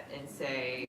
that and say,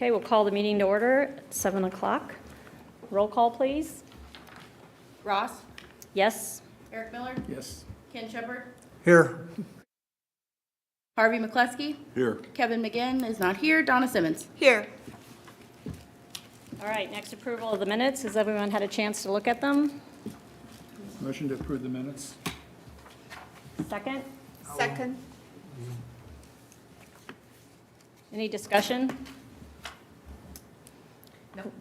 Okay, we'll call the meeting to order at 7 o'clock. Roll call, please. Ross, Yes? Eric Miller, Yes. Ken Shepard, Here. Harvey McCleskey, Here. Kevin McGinn is not here, Donna Simmons. Here. All right, next approval of the minutes. Has everyone had a chance to look at them? Motion to approve the minutes. Second? Second. Any discussion? Nope.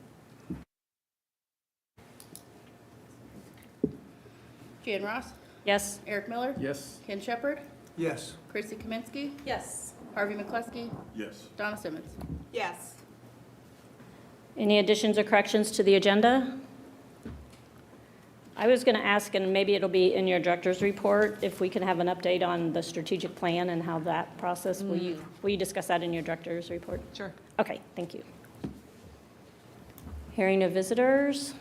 Jan Ross, Yes? Eric Miller, Yes. Ken Shepard, Yes. Chrissy Kaminsky, Yes. Harvey McCleskey, Yes. Donna Simmons. Yes. Any additions or corrections to the agenda? I was going to ask, and maybe it'll be in your director's report, if we can have an update on the strategic plan and how that process, will you discuss that in your director's report? Sure. Okay, thank you. Hearing no visitors?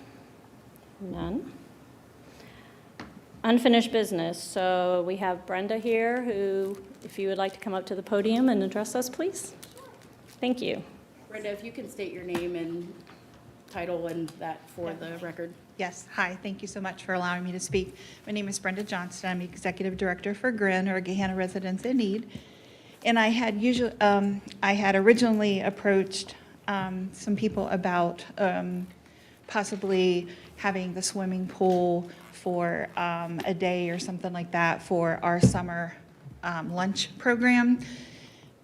None. Unfinished business. So we have Brenda here who, if you would like to come up to the podium and address us, please. Thank you. Brenda, if you can state your name and title and that for the record. Yes, hi, thank you so much for allowing me to speak. My name is Brenda Johnston. I'm Executive Director for GRIN, or Gahanna Residents in Need. And I had originally approached some people about possibly having the swimming pool for a day or something like that for our summer lunch program.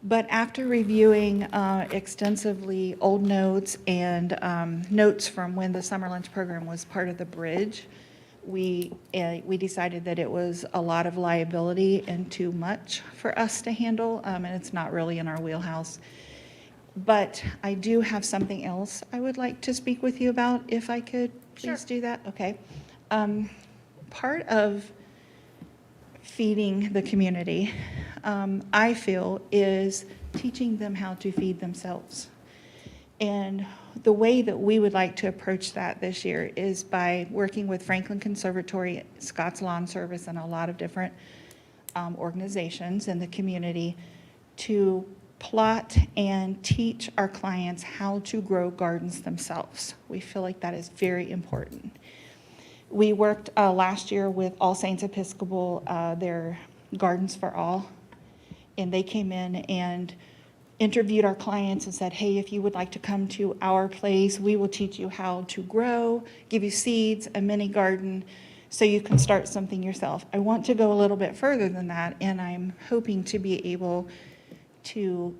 But after reviewing extensively old notes and notes from when the summer lunch program was part of the bridge, we decided that it was a lot of liability and too much for us to handle, and it's not really in our wheelhouse. But I do have something else I would like to speak with you about, if I could please do that. Okay. Part of feeding the community, I feel, is teaching them how to feed themselves. And the way that we would like to approach that this year is by working with Franklin Conservatory, Scott's Lawn Service, and a lot of different organizations in the community to plot and teach our clients how to grow gardens themselves. We feel like that is very important. We worked last year with All Saints Episcopal, their Gardens for All, and they came in and interviewed our clients and said, hey, if you would like to come to our place, we will teach you how to grow, give you seeds, a mini garden, so you can start something yourself. I want to go a little bit further than that, and I'm hoping to be able to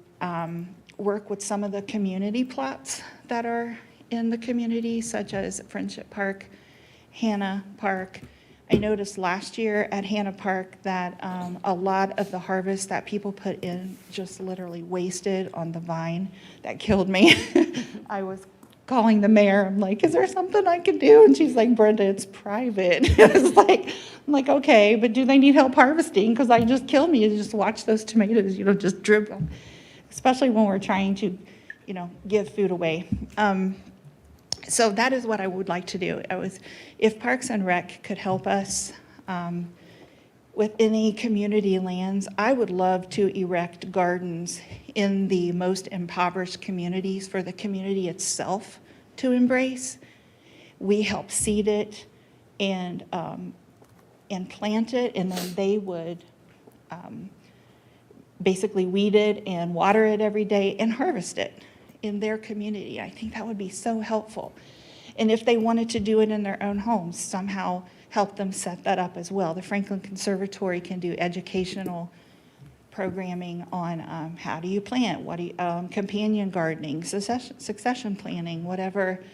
work with some of the community plots that are in the community, such as Friendship Park, Hanna Park. I noticed last year at Hanna Park that a lot of the harvest that people put in just literally wasted on the vine. That killed me. I was calling the mayor. I'm like, is there something I can do? And she's like, Brenda, it's private. I'm like, okay, but do they need help harvesting? Because I just killed me to just watch those tomatoes, just drip, especially when we're trying to, give food away. So that is what I would like to do. If Parks and Rec could help us with any community lands, I would love to erect gardens in the most impoverished communities for the community itself to embrace. We help seed it and plant it, and then they would basically weed it and water it every day and harvest it in their community. I think that would be so helpful. And if they wanted to do it in their own homes, somehow help them set that up as well. The Franklin Conservatory can do educational programming on how do you plant, companion gardening, succession planning, whatever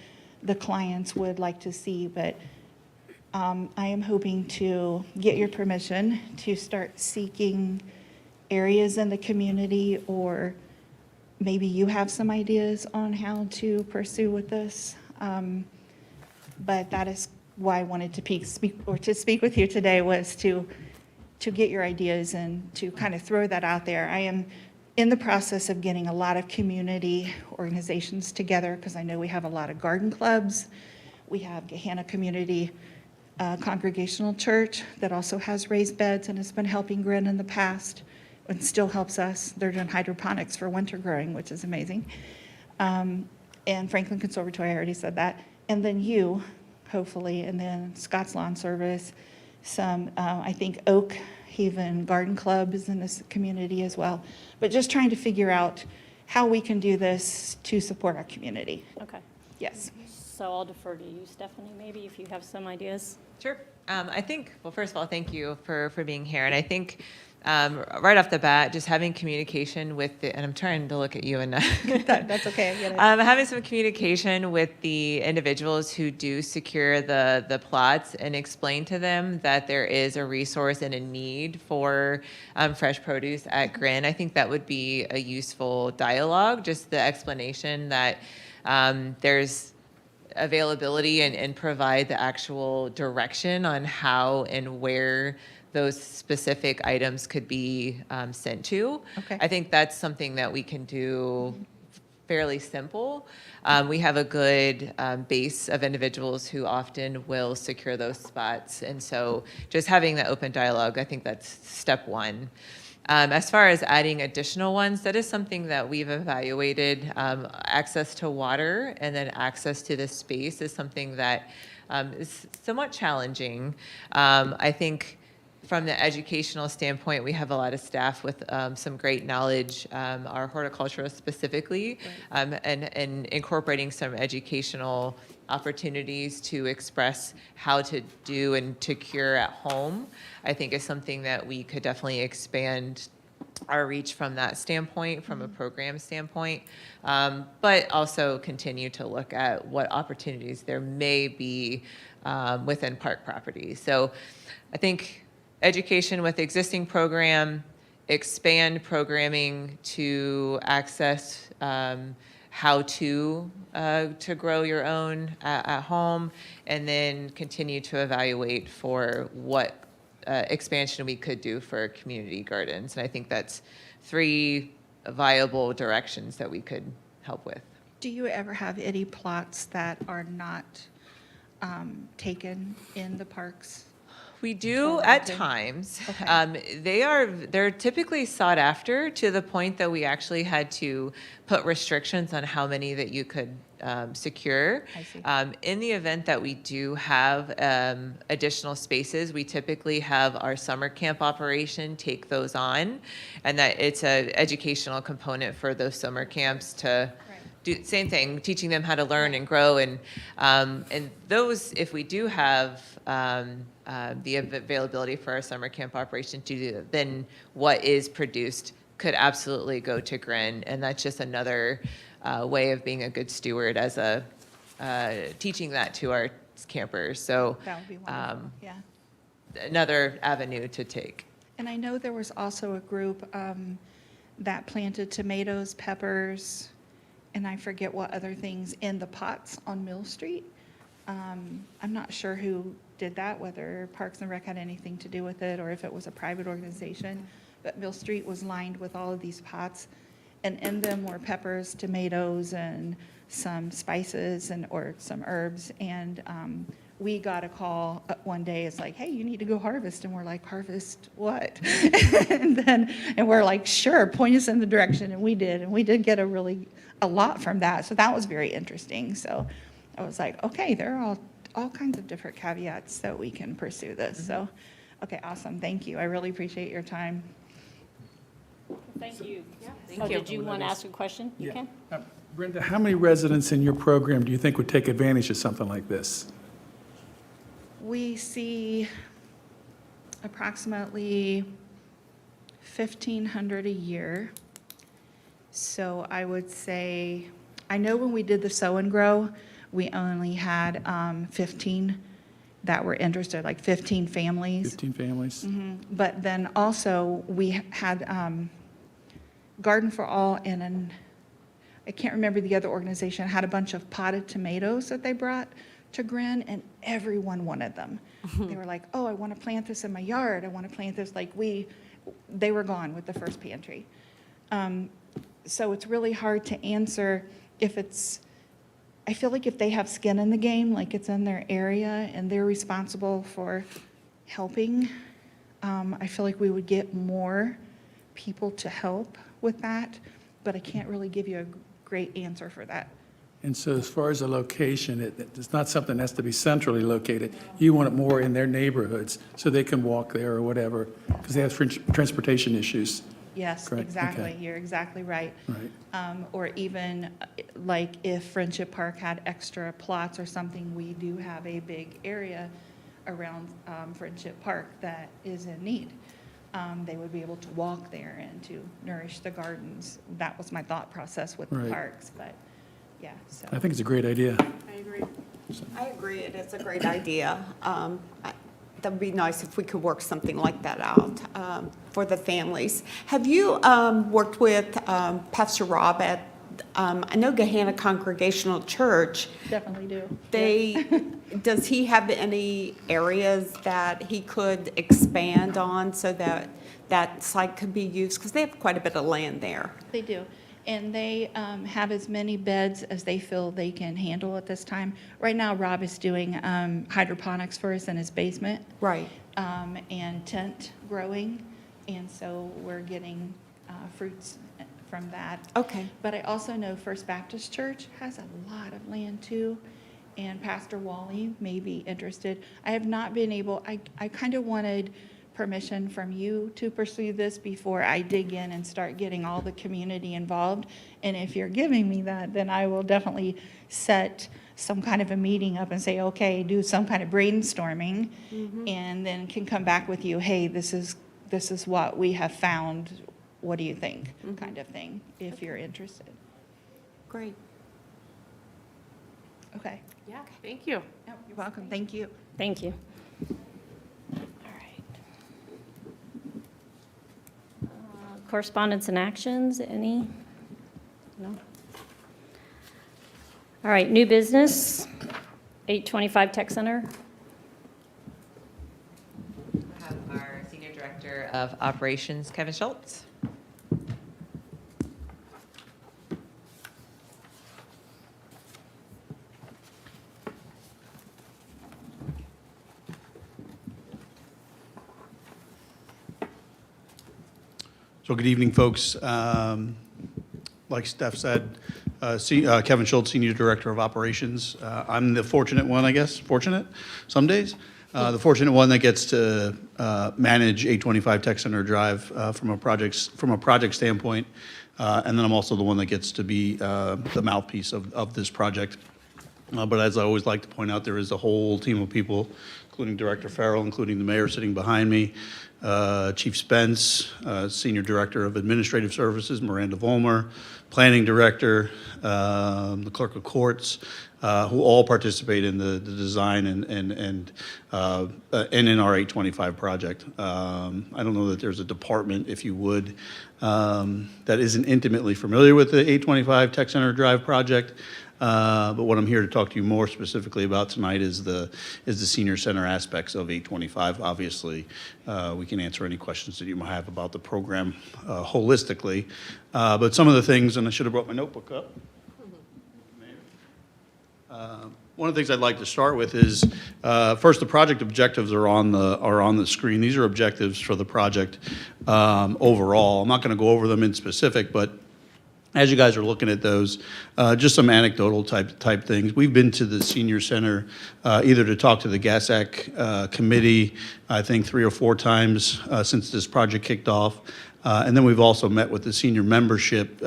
the clients would like to see. But I am hoping to get your permission to start seeking areas in the community, or maybe you have some ideas on how to pursue with this. But that is why I wanted to speak with you today, was to get your ideas and to kind of throw that out there. I am in the process of getting a lot of community organizations together, because I know we have a lot of garden clubs. We have Gahanna Community Congregational Church that also has raised beds and has been helping GRIN in the past and still helps us. They're doing hydroponics for winter growing, which is amazing. And Franklin Conservatory, I already said that. And then you, hopefully, and then Scott's Lawn Service, some, I think Oak Haven Garden Club is in this community as well. But just trying to figure out how we can do this to support our community. Okay. Yes. So I'll defer to you, Stephanie, maybe if you have some ideas. Sure. I think, well, first of all, thank you for being here. And I think right off the bat, just having communication with the, and I'm trying to look at you and That's okay. I get it. having some communication with the individuals who do secure the plots and explain to them that there is a resource and a need for fresh produce at Grin. I think that would be a useful dialogue, just the explanation that there's availability and provide the actual direction on how and where those specific items could be sent to. Okay. I think that's something that we can do fairly simple. We have a good base of individuals who often will secure those spots. And so just having that open dialogue, I think that's step one. As far as adding additional ones, that is something that we've evaluated. Access to water and then access to the space is something that is somewhat challenging. I think from the educational standpoint, we have a lot of staff with some great knowledge, our horticulturists specifically, and incorporating some educational opportunities to express how to do and to cure at home, I think is something that we could definitely expand our reach from that standpoint, from a program standpoint, but also continue to look at what opportunities there may be within park properties. So I think education with existing program, expand programming to access how to grow your own at home, and then continue to evaluate for what expansion we could do for community gardens. And I think that's 3 viable directions that we could help with. Do you ever have any plots that are not taken in the parks? We do Or at they- times. Okay. They're typically sought after to the point that we actually had to put restrictions on how many that you could secure. I see. In the event that we do have additional spaces, we typically have our summer camp operation take those on, and that it's an educational component for those summer camps to do same thing, teaching them how to learn and grow, and those, if we do have the availability for our summer camp operation to do, then what is produced could absolutely go to Grin, and that's just another way of being a good steward as a teaching that to our campers. So That would be wonderful, yeah. another avenue to take. And I know there was also a group that planted tomatoes, peppers, and I forget what other things in the pots on Mill Street. I'm not sure who did that, whether Parks and Rec had anything to do with it or if it was a private organization. But Mill Street was lined with all of these pots, and in them were peppers, tomatoes, and some spices or some herbs. And we got a call one day. It's like, hey, you need to go harvest. And we're like, harvest what? and we're like, sure, point us in the direction. And we did. And we did get a lot from that. So that was very interesting. So I was like, okay, there are all kinds of different caveats that we can pursue this. So, okay, awesome. Thank you. I really appreciate your time. Thank you. Thank Oh, you. did you want to ask a question? You can. Brenda, how many residents in your program do you think would take advantage of something like this? We see approximately 1,500 a year. So I would say, I know when we did the sow and grow, we only had 15 that were interested, like 15 families. 15 families? But then also, we had Garden for All and I can't remember the other organization, had a bunch of potted tomatoes that they brought to Grin, and everyone wanted them. They were like, oh, I want to plant this in my yard. I want to plant this. They were gone with the first pantry. So it's really hard to answer if I feel like if they have skin in the game, like it's in their area and they're responsible for helping, I feel like we would get more people to help with that, but I can't really give you a great answer for that. And so as far as the location, it's not something that has to be centrally located. You want it more in their neighborhoods so they can walk there or whatever, because they have transportation issues. Yes, Correct, exactly. okay. You're exactly right. Right. Or even like if Friendship Park had extra plots or something, we do have a big area around Friendship Park that is in need. They would be able to walk there and to nourish the gardens. That was my thought process with the Right. parks, but yeah, so. I think it's a great idea. I agree. I agree, it is a great idea. That would be nice if we could work something like that out for the families. Have you worked with Pastor Rob at, I know Gahanna Congregational Church, Definitely do. does he have any areas that he could expand on so that that site could be used? Because they have quite a bit of land there. They do. And they have as many beds as they feel they can handle at this time. Right now, Rob is doing hydroponics for us in his basement. Right. And tent growing. And so we're getting fruits from that. Okay. But I also know First Baptist Church has a lot of land too. And Pastor Wally may be interested. I have not been able, I kind of wanted permission from you to pursue this before I dig in and start getting all the community involved. And if you're giving me that, then I will definitely set some kind of a meeting up and say, okay, do some kind of brainstorming, and then can come back with you, hey, this is what we have found. What do you think? Kind of thing, if you're interested. Great. Okay. Yeah, thank you. Yep, you're welcome. Thank you. Thank you. All right. Correspondence and actions, any? No? All right, new business, 825 Tech Center. We have our Senior Director of Operations, Kevin Schultz. So good evening, folks. Like Steph said, Kevin Schultz, Senior Director of Operations. I'm the fortunate one, I guess, fortunate some days. The fortunate one that gets to manage 825 Tech Center Drive from a project standpoint. And then I'm also the one that gets to be the mouthpiece of this project. But as I always like to point out, there is a whole team of people, including Director Farrell, including the mayor sitting behind me, Chief Spence, Senior Director of Administrative Services, Miranda Vollmer, Planning Director, the Clerk of Courts, who all participate in the design and in our 825 project. I don't know that there's a department, if you would, that isn't intimately familiar with the 825 Tech Center Drive project. But what I'm here to talk to you more specifically about tonight is the senior center aspects of 825. Obviously, we can answer any questions that you might have about the program holistically. But some of the things, and I should have brought my notebook up. One of the things I'd like to start with is first, the project objectives are on the screen. These are objectives for the project overall. I'm not going to go over them in specific, but as you guys are looking at those, just some anecdotal type things. We've been to the senior center either to talk to the GASAC committee, I think 3 or 4 times since this project kicked off. And then we've also met with the senior membership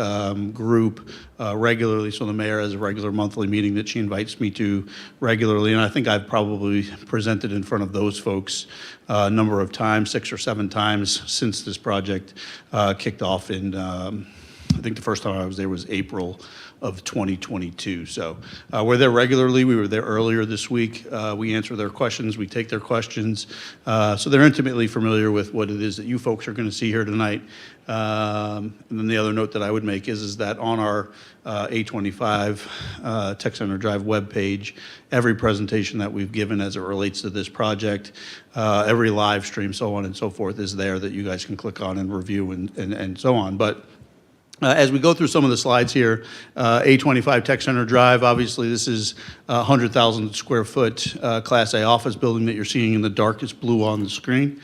group regularly. So the mayor has a regular monthly meeting that she invites me to regularly. And I think I've probably presented in front of those folks a number of times, 6 or 7 times since this project kicked off in I think the first time I was there was April of 2022. So we're there regularly. We were there earlier this week. We answer their questions. We take their questions. So they're intimately familiar with what it is that you folks are going to see here tonight. And then the other note that I would make is that on our 825 Tech Center Drive webpage, every presentation that we've given as it relates to this project, every live stream, so on and so forth, is there that you guys can click on and review and so on. But As we go through some of the slides here, A25 Tech Center Drive, obviously this is a 100,000 square foot Class A office building that you're seeing in the darkest blue on the screen.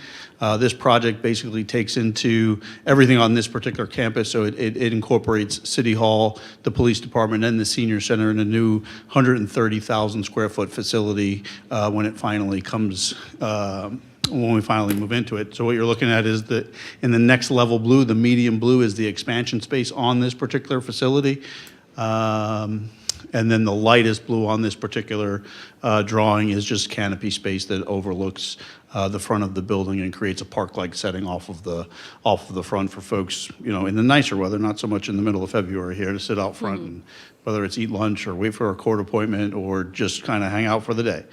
This project basically takes into everything on this particular campus, so it incorporates City Hall, the police department, and the senior center in a new 130,000 square foot facility when it finally comes when we finally move into it. So what you're looking at is that in the next level blue, the medium blue is the expansion space on this particular facility. And then the lightest blue on this particular drawing is just canopy space that overlooks the front of the building and creates a park-like setting off of the front for folks, you know, in the nicer weather, not so much in the middle of February here, to sit out front and whether it's eat lunch or wait for a court appointment or just kind of hang out for the day.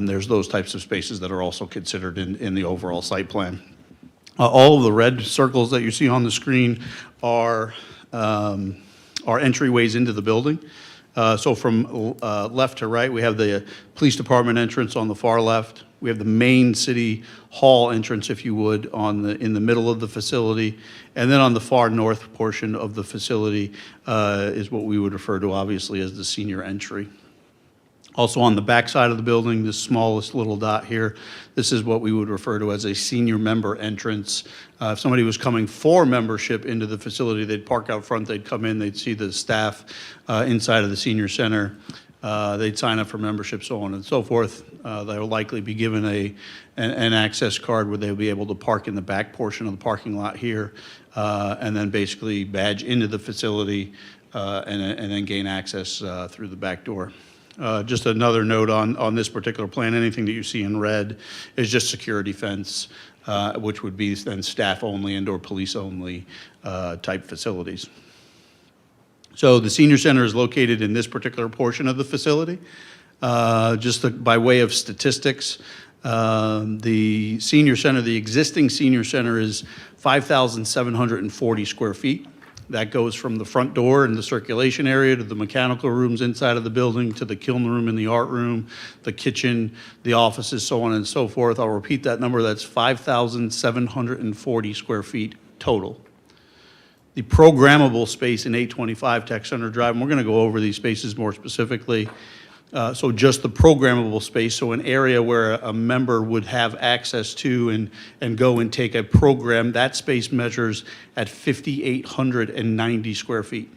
There's those types of spaces that are also considered in the overall site plan. All of the red circles that you see on the screen are entryways into the building. So from left to right, we have the police department entrance on the far left. We have the main city hall entrance, if you would, in the middle of the facility. And then on the far north portion of the facility is what we would refer to, obviously, as the senior entry. Also on the back side of the building, the smallest little dot here, this is what we would refer to as a senior member entrance. If somebody was coming for membership into the facility, they'd park out front, they'd come in, they'd see the staff inside of the senior center. They'd sign up for membership, so on and so forth. They'll likely be given an access card where they'll be able to park in the back portion of the parking lot here, and then basically badge into the facility and then gain access through the back door. Just another note on this particular plan, anything that you see in red is just security fence, which would be then staff only and or police only type facilities. So the senior center is located in this particular portion of the facility. By way of statistics, the senior center, the existing senior center is 5,740 square feet. That goes from the front door and the circulation area to the mechanical rooms inside of the building to the kiln room and the art room, the kitchen, the offices, so on and so forth. I'll repeat that number. That's 5,740 square feet total. The programmable space in 825 Tech Center Drive, and we're going to go over these spaces more specifically. So just the programmable space, so an area where a member would have access to and go and take a program, that space measures at 5,890 square feet.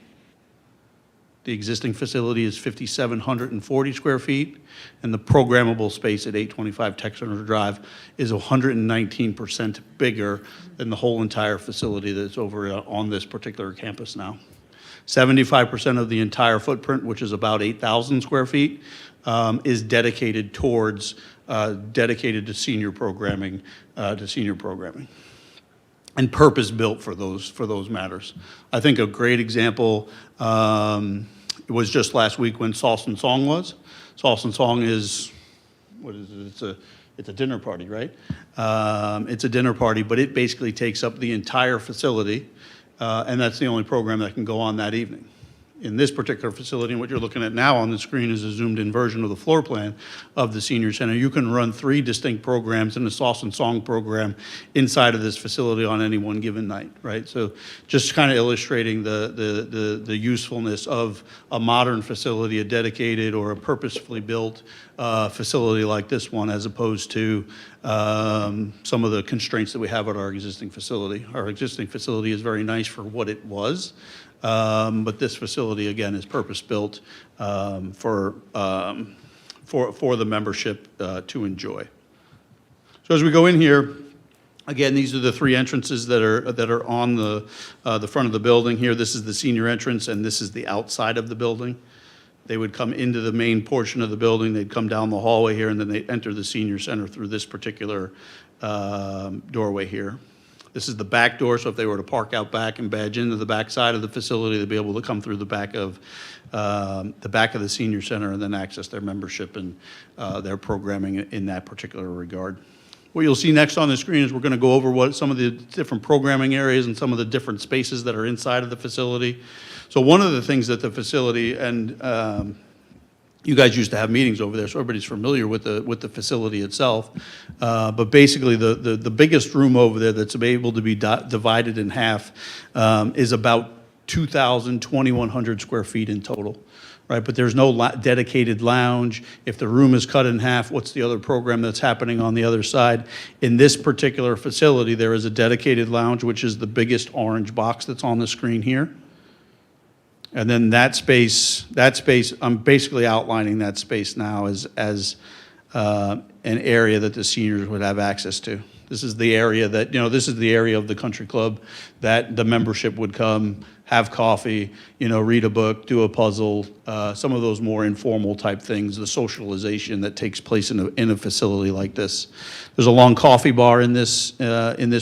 The existing facility is 5,740 square feet, and the programmable space at 825 Tech Center Drive is 119% bigger than the whole entire facility that's over on this particular campus now. 75% of the entire footprint, which is about 8,000 square feet, is dedicated towards dedicated to senior programming, and purpose-built for those matters. I think a great example was just last week when Sauce and Song was. Sauce and Song is, what is it? It's a dinner party, right? It's a dinner party, but it basically takes up the entire facility. And that's the only program that can go on that evening. In this particular facility, and what you're looking at now on the screen is a zoomed-in version of the floor plan of the senior center. You can run 3 distinct programs in the Sauce and Song program inside of this facility on any one given night, right? So just kind of illustrating the usefulness of a modern facility, a dedicated or a purposefully built facility like this one, as opposed to some of the constraints that we have at our existing facility. Our existing facility is very nice for what it was, but this facility, again, is purpose-built for the membership to enjoy. So as we go in here, again, these are the 3 entrances that are on the front of the building here. This is the senior entrance, and this is the outside of the building. They would come into the main portion of the building, they'd come down the hallway here, and then they'd enter the senior center through this particular doorway here. This is the back door, so if they were to park out back and badge into the back side of the facility, they'd be able to come through the back of the senior center and then access their membership and their programming in that particular regard. What you'll see next on the screen is we're going to go over what some of the different programming areas and some of the different spaces that are inside of the facility. So one of the things that the facility, and you guys used to have meetings over there, so everybody's familiar with the facility itself. But basically, the biggest room over there that's able to be divided in half is about 2,100 square feet in total, right? But there's no dedicated lounge. If the room is cut in half, what's the other program that's happening on the other side? In this particular facility, there is a dedicated lounge, which is the biggest orange box that's on the screen here. And then that space, I'm basically outlining that space now as an area that the seniors would have access to. This is the area that, this is the area of the country club that the membership would come, have coffee, read a book, do a puzzle, some of those more informal type things, the socialization that takes place in a facility like this. There's a long coffee bar in this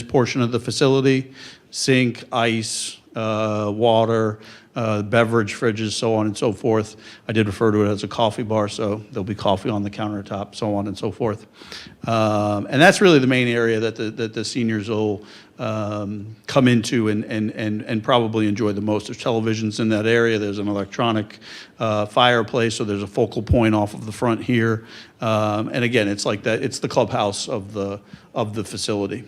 portion of the facility, sink, ice, water, beverage fridges, so on and so forth. I did refer to it as a coffee bar, so there'll be coffee on the countertop, so on and so forth. And that's really the main area that the seniors will come into and probably enjoy the most. There's televisions in that area. There's an electronic fireplace, so there's a focal point off of the front here. And again, it's like that. It's the clubhouse of the facility.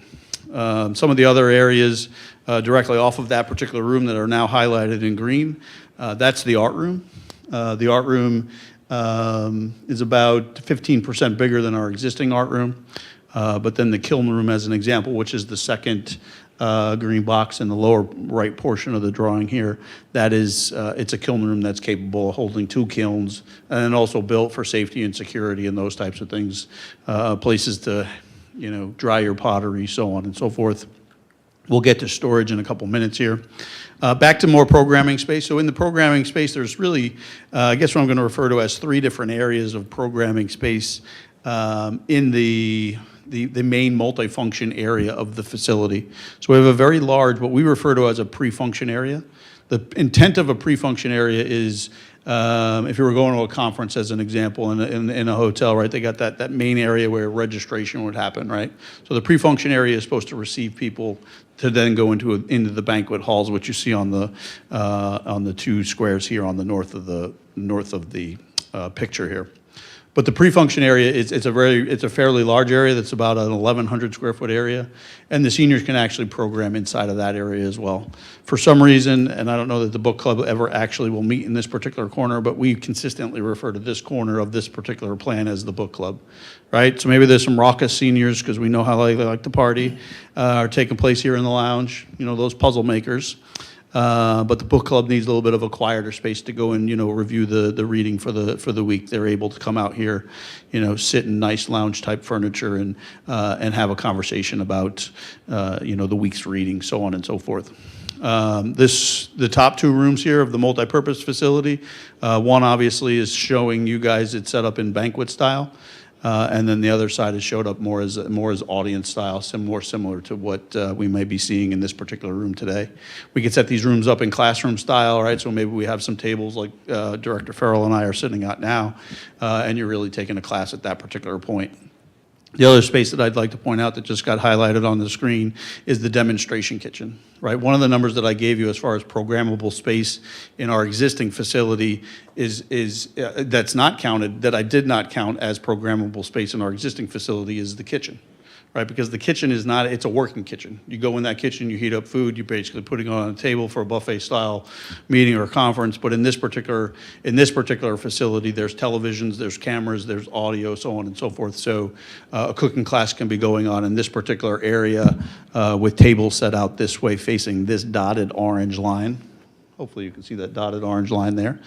Some of the other areas directly off of that particular room that are now highlighted in green, that's the art room. The art room is about 15% bigger than our existing art room. But then the kiln room, as an example, which is the second green box in the lower right portion of the drawing here, that is, it's a kiln room that's capable of holding 2 kilns, and also built for safety and security and those types of things, places to dry your pottery, so on and so forth. We'll get to storage in a couple minutes here. Back to more programming space. So in the programming space, there's really, I guess what I'm going to refer to as 3 different areas of programming space in the main multifunction area of the facility. So we have a very large, what we refer to as a pre-function area. The intent of a pre-function area is, if you were going to a conference, as an example, in a hotel, right, they got that main area where registration would happen, right? So the pre-function area is supposed to receive people to then go into the banquet halls, which you see on the 2 squares here on the north of the picture here. But the pre-function area it's a fairly large area. That's about an 1,100 square foot area, and the seniors can actually program inside of that area as well. For some reason, and I don't know that the book club ever actually will meet in this particular corner, but we consistently refer to this corner of this particular plan as the book club, right? So maybe there's some raucous seniors, because we know how they like to party, are taking place here in the lounge. Those puzzle makers. But the book club needs a little bit of a quieter space to go and review the reading for the week. They're able to come out here, sit in nice lounge type furniture and have a conversation about the week's reading, so on and so forth. The top 2 rooms here of the multipurpose facility, one obviously is showing you guys it's set up in banquet style. And then the other side is showed up more as audience style, more similar to what we may be seeing in this particular room today. We could set these rooms up in classroom style, right? So maybe we have some tables like Director Farrell and I are sitting at now, and you're really taking a class at that particular point. The other space that I'd like to point out that just got highlighted on the screen is the demonstration kitchen, right? One of the numbers that I gave you as far as programmable space in our existing facility is that's not counted, that I did not count as programmable space in our existing facility, is the kitchen, right? Because the kitchen is not, it's a working kitchen. You go in that kitchen, you heat up food, you're basically putting it on a table for a buffet style meeting or conference. But in this particular facility, there's televisions, there's cameras, there's audio, so on and so forth. So a cooking class can be going on in this particular area with tables set out this way facing this dotted orange line. Hopefully you can see that dotted orange line there,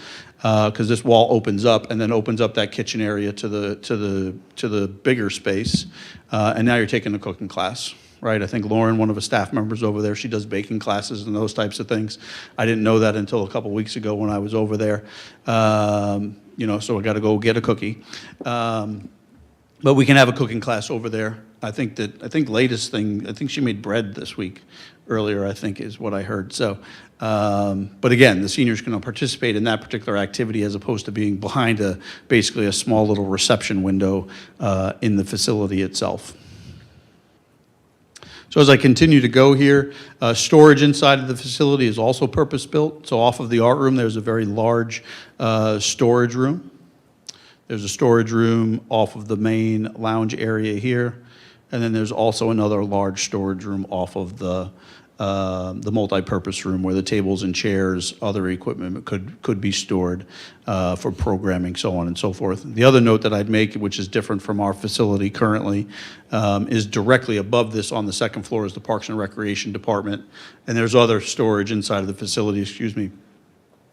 because this wall opens up and then opens up that kitchen area to the bigger space, and now you're taking a cooking class, right? I think Lauren, one of the staff members over there, she does baking classes and those types of things. I didn't know that until a couple weeks ago when I was over there, so I got to go get a cookie. But we can have a cooking class over there. I think latest thing, I think she made bread this week earlier, I think is what I heard. So, but again, the seniors can participate in that particular activity as opposed to being behind basically a small little reception window in the facility itself. So as I continue to go here, storage inside of the facility is also purpose-built. So off of the art room, there's a very large storage room. There's a storage room off of the main lounge area here. And then there's also another large storage room off of the the multi-purpose room where the tables and chairs, other equipment could be stored for programming, so on and so forth. The other note that I'd make, which is different from our facility currently, is directly above this on the second floor is the Parks and Recreation Department, and there's other storage inside of the facility,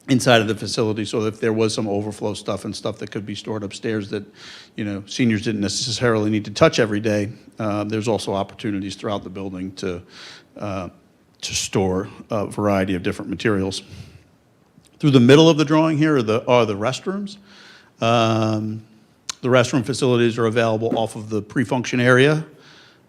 inside of the facility, so if there was some overflow stuff and stuff that could be stored upstairs that, seniors didn't necessarily need to touch every day, there's also opportunities throughout the building to store a variety of different materials. Through the middle of the drawing here are the restrooms. The restroom facilities are available off of the pre-function area.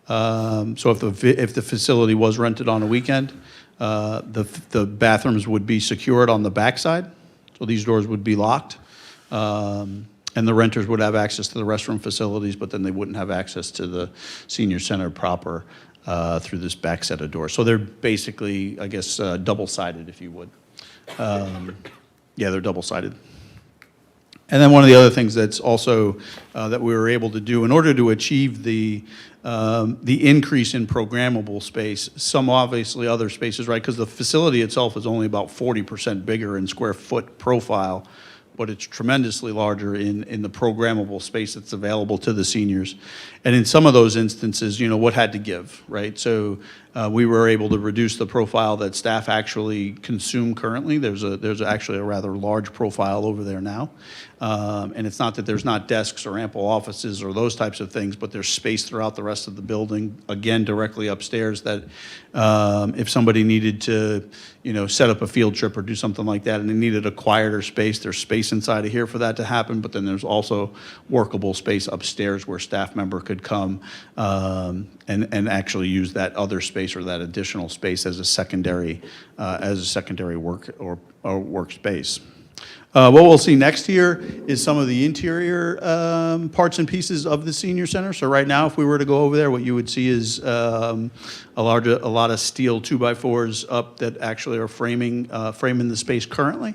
So if the facility was rented on a weekend, the bathrooms would be secured on the backside, so these doors would be locked. And the renters would have access to the restroom facilities, but then they wouldn't have access to the senior center proper through this back set of doors. So they're basically, I guess, double-sided, if you would. Yeah, they're double-sided. And then one of the other things that's also that we were able to do in order to achieve the increase in programmable space, some obviously other spaces, right? Because the facility itself is only about 40% bigger in square foot profile, but it's tremendously larger in the programmable space that's available to the seniors. And in some of those instances, what had to give, right? So we were able to reduce the profile that staff actually consume currently. There's actually a rather large profile over there now. And it's not that there's not desks or ample offices or those types of things, but there's space throughout the rest of the building, again, directly upstairs that if somebody needed to, set up a field trip or do something like that and they needed a quieter space, there's space inside of here for that to happen, but then there's also workable space upstairs where staff member could come and actually use that other space or that additional space as a secondary work or workspace. What we'll see next here is some of the interior parts and pieces of the senior center. So right now, if we were to go over there, what you would see is a lot of steel 2x4s up that actually are framing the space currently.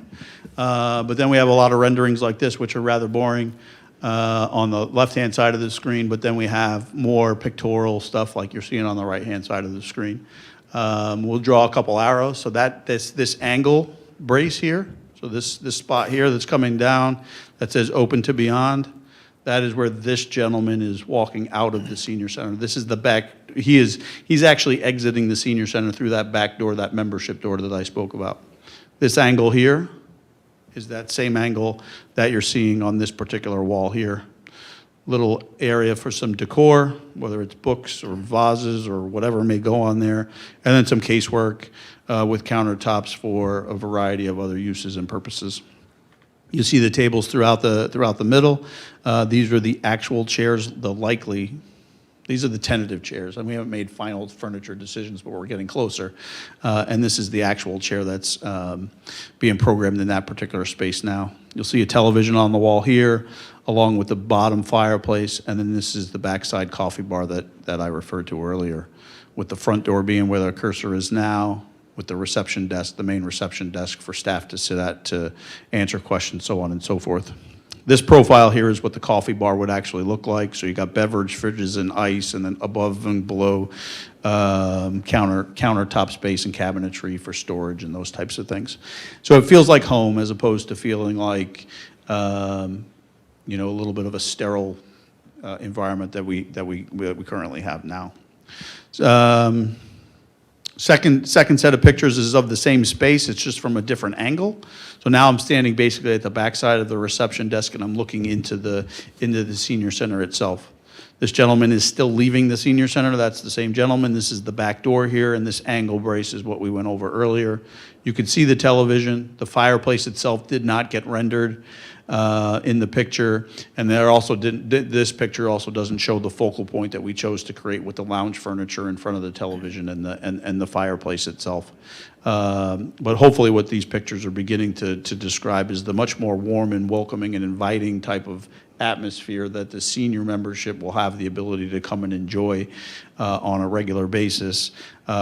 But then we have a lot of renderings like this, which are rather boring on the left-hand side of the screen. But then we have more pictorial stuff like you're seeing on the right-hand side of the screen. We'll draw a couple arrows. So that this angle brace here. So this spot here that's coming down that says open to beyond, that is where this gentleman is walking out of the senior center. This is the back, he's actually exiting the senior center through that back door, that membership door that I spoke about. This angle here is that same angle that you're seeing on this particular wall here. Little area for some decor, whether it's books or vases or whatever may go on there, and then some casework with countertops for a variety of other uses and purposes. You see the tables throughout the middle. These are the actual chairs, these are the tentative chairs. And we haven't made final furniture decisions, but we're getting closer. And this is the actual chair that's being programmed in that particular space now. You'll see a television on the wall here, along with the bottom fireplace, and then this is the backside coffee bar that I referred to earlier, with the front door being where the cursor is now, with the reception desk, the main reception desk for staff to sit at to answer questions, so on and so forth. This profile here is what the coffee bar would actually look like. So you got beverage, fridges, and ice, and then above and below countertop space and cabinetry for storage and those types of things. So it feels like home as opposed to feeling like a little bit of a sterile environment that we currently have now. Second set of pictures is of the same space. It's just from a different angle. So now I'm standing basically at the backside of the reception desk, and I'm looking into the senior center itself. This gentleman is still leaving the senior center. That's the same gentleman. This is the back door here, and this angle brace is what we went over earlier. You can see the television. The fireplace itself did not get rendered in the picture, and this picture also doesn't show the focal point that we chose to create with the lounge furniture in front of the television and the fireplace itself. But hopefully what these pictures are beginning to describe is the much more warm and welcoming and inviting type of atmosphere that the senior membership will have the ability to come and enjoy on a regular basis.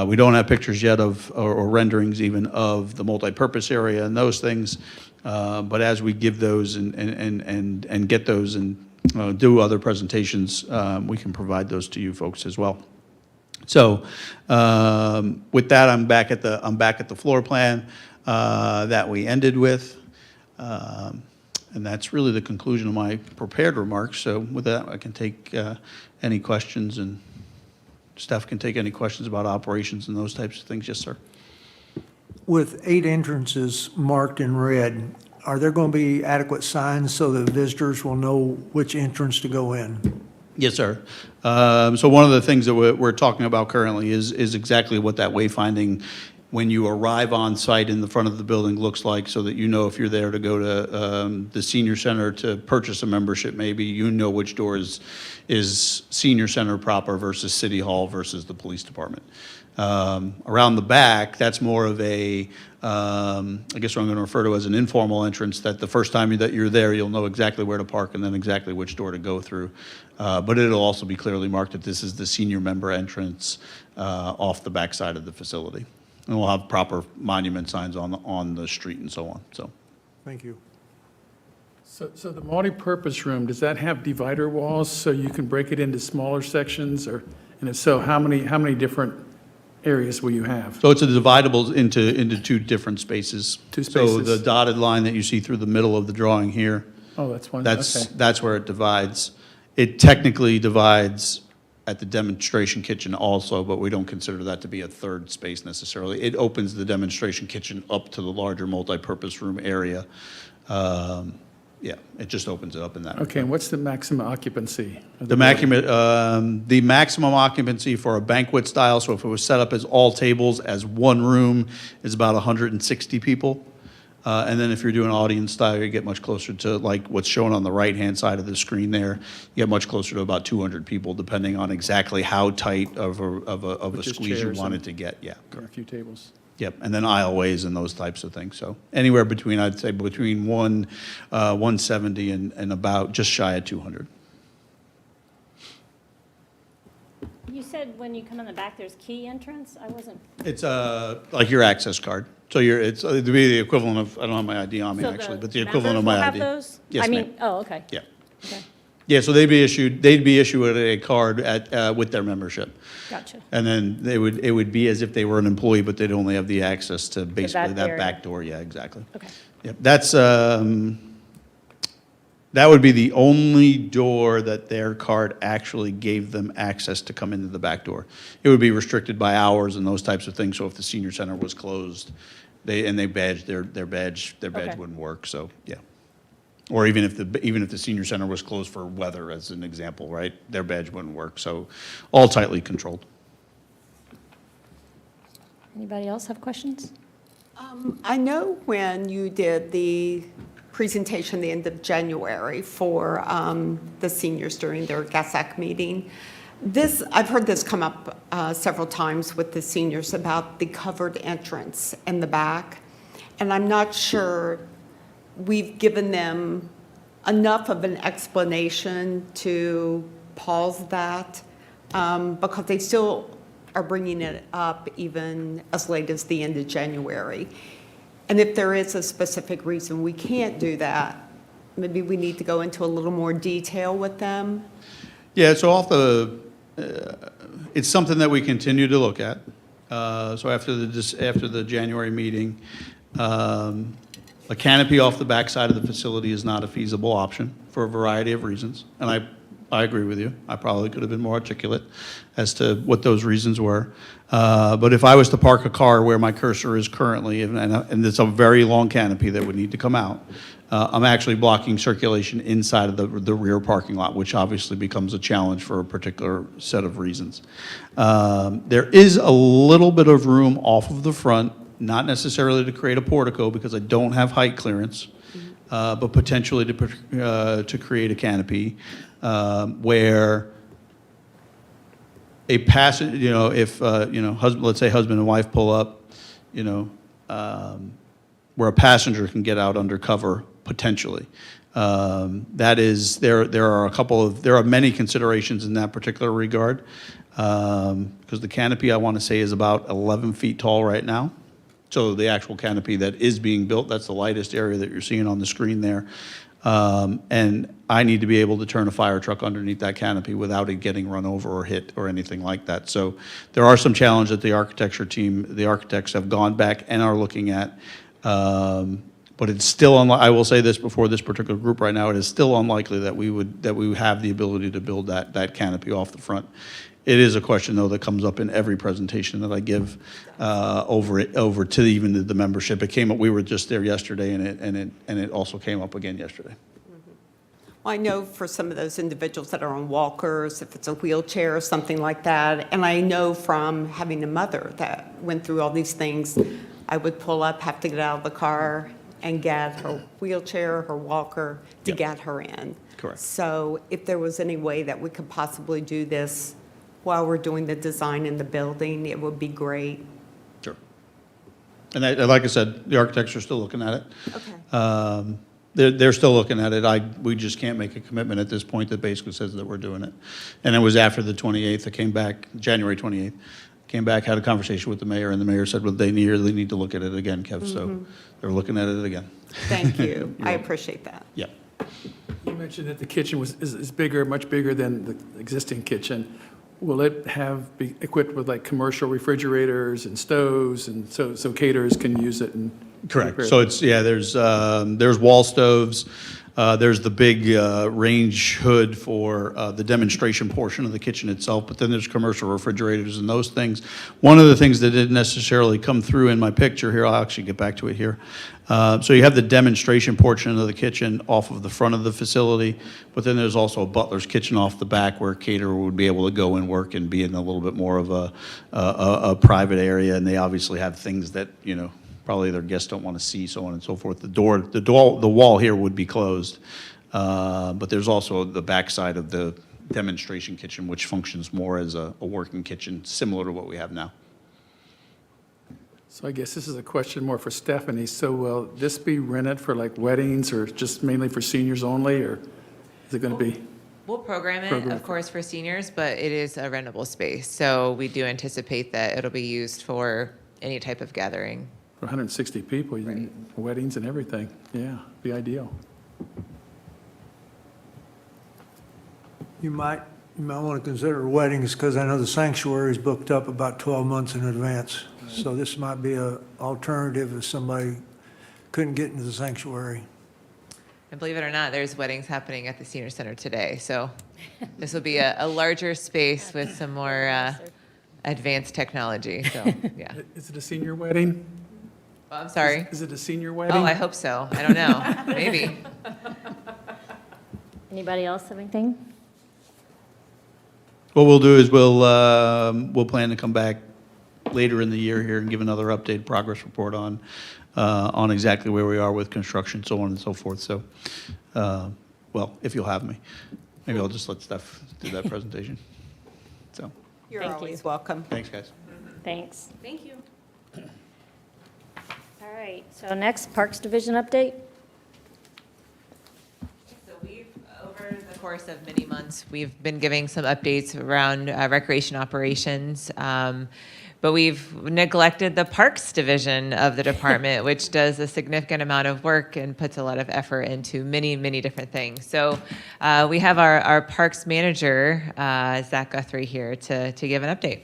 We don't have pictures yet or renderings even of the multi-purpose area and those things. But as we give those and get those and do other presentations, we can provide those to you folks as well. So with that, I'm back at the floor plan that we ended with. And that's really the conclusion of my prepared remarks. So with that, I can take any questions, and staff can take any questions about operations and those types of things. Yes, sir. With 8 entrances marked in red, are there going to be adequate signs so that visitors will know which entrance to go in? Yes, sir. So one of the things that we're talking about currently is exactly what that wayfinding, when you arrive on site in the front of the building, looks like, so that you know if you're there to go to the senior center to purchase a membership, maybe you know which door is senior center proper versus city hall versus the police department. Around the back, that's more of a, I guess what I'm going to refer to as an informal entrance, that the first time that you're there, you'll know exactly where to park and then exactly which door to go through. But it'll also be clearly marked that this is the senior member entrance off the back side of the facility. And we'll have proper monument signs on the street and so on, so. Thank you. So the multi-purpose room, does that have divider walls so you can break it into smaller sections, or, and if so, how many different areas will you have? So it's a dividable into 2 different spaces. 2 So spaces. the dotted line that you see through the middle of the drawing here, Oh, that's one, okay. that's where it divides. It technically divides at the demonstration kitchen also, but we don't consider that to be a 3rd space necessarily. It opens the demonstration kitchen up to the larger multi-purpose room area. Yeah, it just opens it up in that. Okay, and what's the maximum occupancy? of The maximum occupancy for a banquet style, so if it was set up as all tables as one room, is about 160 people. And then if you're doing audience style, you get much closer to like what's shown on the right-hand side of the screen there. You get much closer to about 200 people, depending on exactly how tight of a With just squeeze you chairs wanted and- to get, yeah. Or a few tables. Yep, and then aisleways and those types of things. So anywhere between, I'd say between 170 and about just shy of 200. You said when you come in the back, there's key entrance? I wasn't. It's like your access card. So it'd be the equivalent of, I don't have my ID on me So actually, the but the equivalent of my members ID. will have those? Yes, I mean, ma'am. oh, okay. Yeah. Okay, Yeah, so they'd be issued a card with their membership. gotcha. And then it would be as if they were an employee, but they'd only have the access to basically that area. back door. Yeah, exactly. Okay. Yep, that would be the only door that their card actually gave them access to come into the back door. It would be restricted by hours and those types of things, so if the senior center was closed, they badged, their badge Okay. wouldn't work, so, yeah. Or even if the senior center was closed for weather, as an example, right, their badge wouldn't work, so all tightly controlled. Anybody else have questions? I know when you did the presentation the end of January for the seniors during their GASAC meeting, I've heard this come up several times with the seniors about the covered entrance in the back, and I'm not sure we've given them enough of an explanation to pause that, because they still are bringing it up even as late as the end of January. And if there is a specific reason we can't do that, maybe we need to go into a little more detail with them. Yeah, so it's something that we continue to look at. So after the January meeting, a canopy off the backside of the facility is not a feasible option for a variety of reasons. And I agree with you. I probably could have been more articulate as to what those reasons were. But if I was to park a car where my cursor is currently, and it's a very long canopy that would need to come out, I'm actually blocking circulation inside of the rear parking lot, which obviously becomes a challenge for a particular set of reasons. There is a little bit of room off of the front, not necessarily to create a portico because I don't have height clearance, but potentially to create a canopy where a passenger, if let's say husband and wife pull up, where a passenger can get out under cover potentially. That is, there are many considerations in that particular regard, because the canopy I want to say is about 11 feet tall right now. So the actual canopy that is being built, that's the lightest area that you're seeing on the screen there. And I need to be able to turn a fire truck underneath that canopy without it getting run over or hit or anything like that. So there are some challenges that the architects have gone back and are looking at. But it's still, I will say this before this particular group right now, it is still unlikely that we would have the ability to build that canopy off the front. It is a question, though, that comes up in every presentation that I give over to even the membership. It came up, we were just there yesterday, and it also came up again yesterday. Well, I know for some of those individuals that are on walkers, if it's a wheelchair or something like that, and I know from having a mother that went through all these things, I would pull up, have to get out of the car and get her wheelchair, her walker, to Yep. get her in. Correct. So if there was any way that we could possibly do this while we're doing the design in the building, it would be great. Sure. And like I said, the architects are still looking at it. Okay. They're still looking at it. We just can't make a commitment at this point that basically says that we're doing it. And it was after the 28th, I came back, January 28th, came back, had a conversation with the mayor, and the mayor said, well, they really need to look at it again, Kev. So they're looking at it again. Thank you. I appreciate that. Yeah. You mentioned that the kitchen is bigger, much bigger than the existing kitchen. Will it be equipped with like commercial refrigerators and stoves, and so caterers can use it and? Correct. prepare? So it's, yeah, there's wall stoves. There's the big range hood for the demonstration portion of the kitchen itself, but then there's commercial refrigerators and those things. One of the things that didn't necessarily come through in my picture here, I'll actually get back to it here. So you have the demonstration portion of the kitchen off of the front of the facility, but then there's also a butler's kitchen off the back where a caterer would be able to go and work and be in a little bit more of a private area, and they obviously have things that, you know, probably their guests don't want to see, so on and so forth. The wall here would be closed, but there's also the backside of the demonstration kitchen, which functions more as a working kitchen, similar to what we have now. So I guess this is a question more for Stephanie. So will this be rented for like weddings or just mainly for seniors only, or is it going to be? We'll program it, of course, for seniors, but it is a rentable space. So we do anticipate that it'll be used for any type of gathering. For 160 people, you can, weddings and everything. Yeah, be ideal. You might want to consider weddings, because I know the sanctuary is booked up about 12 months in advance. So this might be an alternative if somebody couldn't get into the sanctuary. And believe it or not, there's weddings happening at the senior center today. So this will be a larger space with some more advanced technology. So, yeah. Is it a senior wedding? Oh, I'm sorry. Is it a senior wedding? Oh, I hope so. I don't know. Maybe. Anybody else have anything? What we'll do is we'll plan to come back later in the year here and give another updated progress report on exactly where we are with construction, so on and so forth. So, well, if you'll have me, maybe I'll just let Steph do that presentation. So, You're Thank always you. welcome. thanks, guys. Thanks. Thank you. All right, so next, Parks Division update? So we've, over the course of many months, we've been giving some updates around recreation operations. But we've neglected the Parks Division of the department, which does a significant amount of work and puts a lot of effort into many, many different things. So we have our Parks Manager, Zach Guthrie, here to give an update.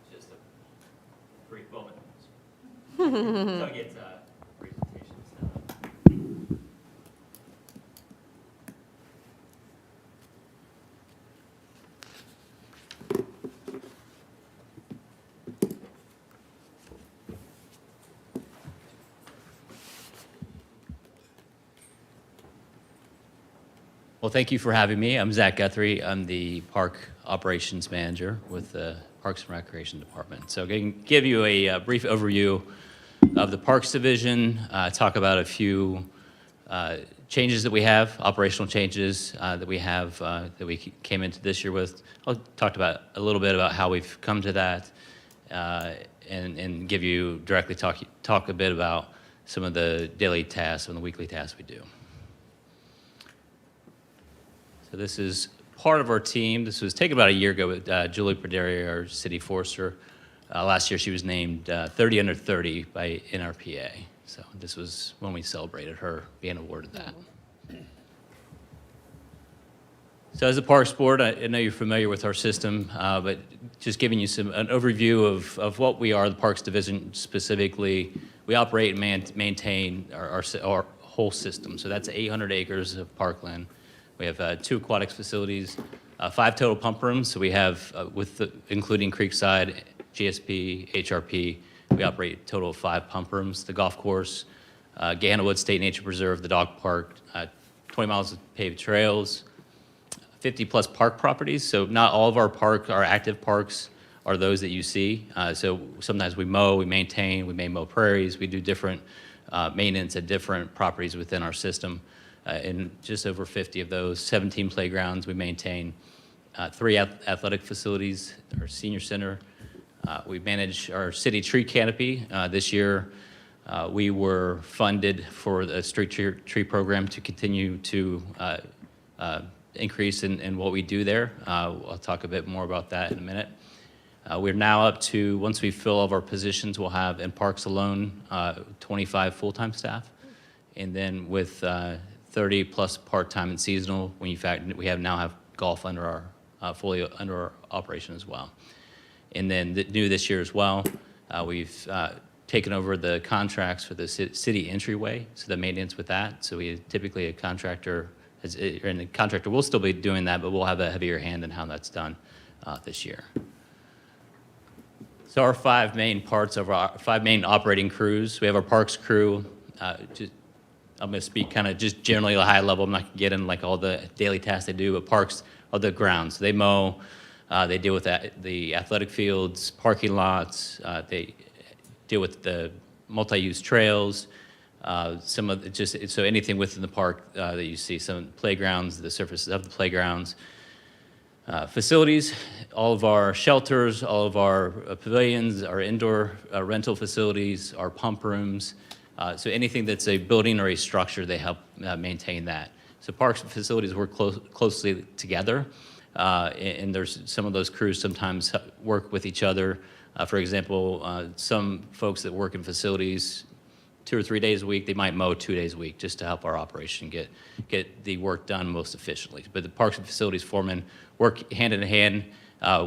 Just a brief moment. So I get presentations now. Well, thank you for having me. I'm Zach Guthrie. I'm the Park Operations Manager with the Parks and Recreation Department. So I can give you a brief overview of the Parks Division, talk about a few changes that we have, operational changes that we have that we came into this year with. I'll talk about a little bit about how we've come to that and give you directly talk a bit about some of the daily tasks and the weekly tasks we do. So this is part of our team. This was taken about a year ago with Julie Perderi, our city forester. Last year, she was named 30 under 30 by NRPA. So this was when we celebrated her being awarded that. So as a Parks Board, I know you're familiar with our system, but just giving you an overview of what we are, the Parks Division specifically. We operate and maintain our whole system. So that's 800 acres of parkland. We have 2 aquatics facilities, 5 total pump rooms. So we have, including Creekside, GSP, HRP, we operate a total of 5 pump rooms. The golf course, Gahanna Woods State Nature Preserve, the dog park, 20 miles of paved trails, 50-plus park properties. So not all of our active parks are those that you see. So sometimes we mow, we maintain, we may mow prairies. We do different maintenance at different properties within our system. In just over 50 of those, 17 playgrounds we maintain, 3 athletic facilities, our senior center. We manage our city tree canopy. This year, we were funded for the street tree program to continue to increase in what we do there. I'll talk a bit more about that in a minute. We're now up to, once we fill all of our positions, we'll have in parks alone 25 full-time staff. And then with 30 plus part-time and seasonal, when in fact we now have golf under our fully under our operation as well. And then new this year as well, we've taken over the contracts for the city entryway, so the maintenance with that. So we typically a contractor, and the contractor will still be doing that, but we'll have a heavier hand in how that's done this year. So our 5 main parts of our 5 main operating crews. We have our parks crew. I'm going to speak kind of just generally at a high level. I'm not going to get into like all the daily tasks they do, but parks are the grounds. They mow, they deal with the athletic fields, parking lots. They deal with the multi-use trails. Some of so anything within the park that you see, some playgrounds, the surfaces of the playgrounds. Facilities, all of our shelters, all of our pavilions, our indoor rental facilities, our pump rooms. So anything that's a building or a structure, they help maintain that. So parks and facilities work closely together. And there's some of those crews sometimes work with each other. For example, some folks that work in facilities 2 or 3 days a week, they might mow 2 days a week just to help our operation get the work done most efficiently. But the parks and facilities foremen work hand in hand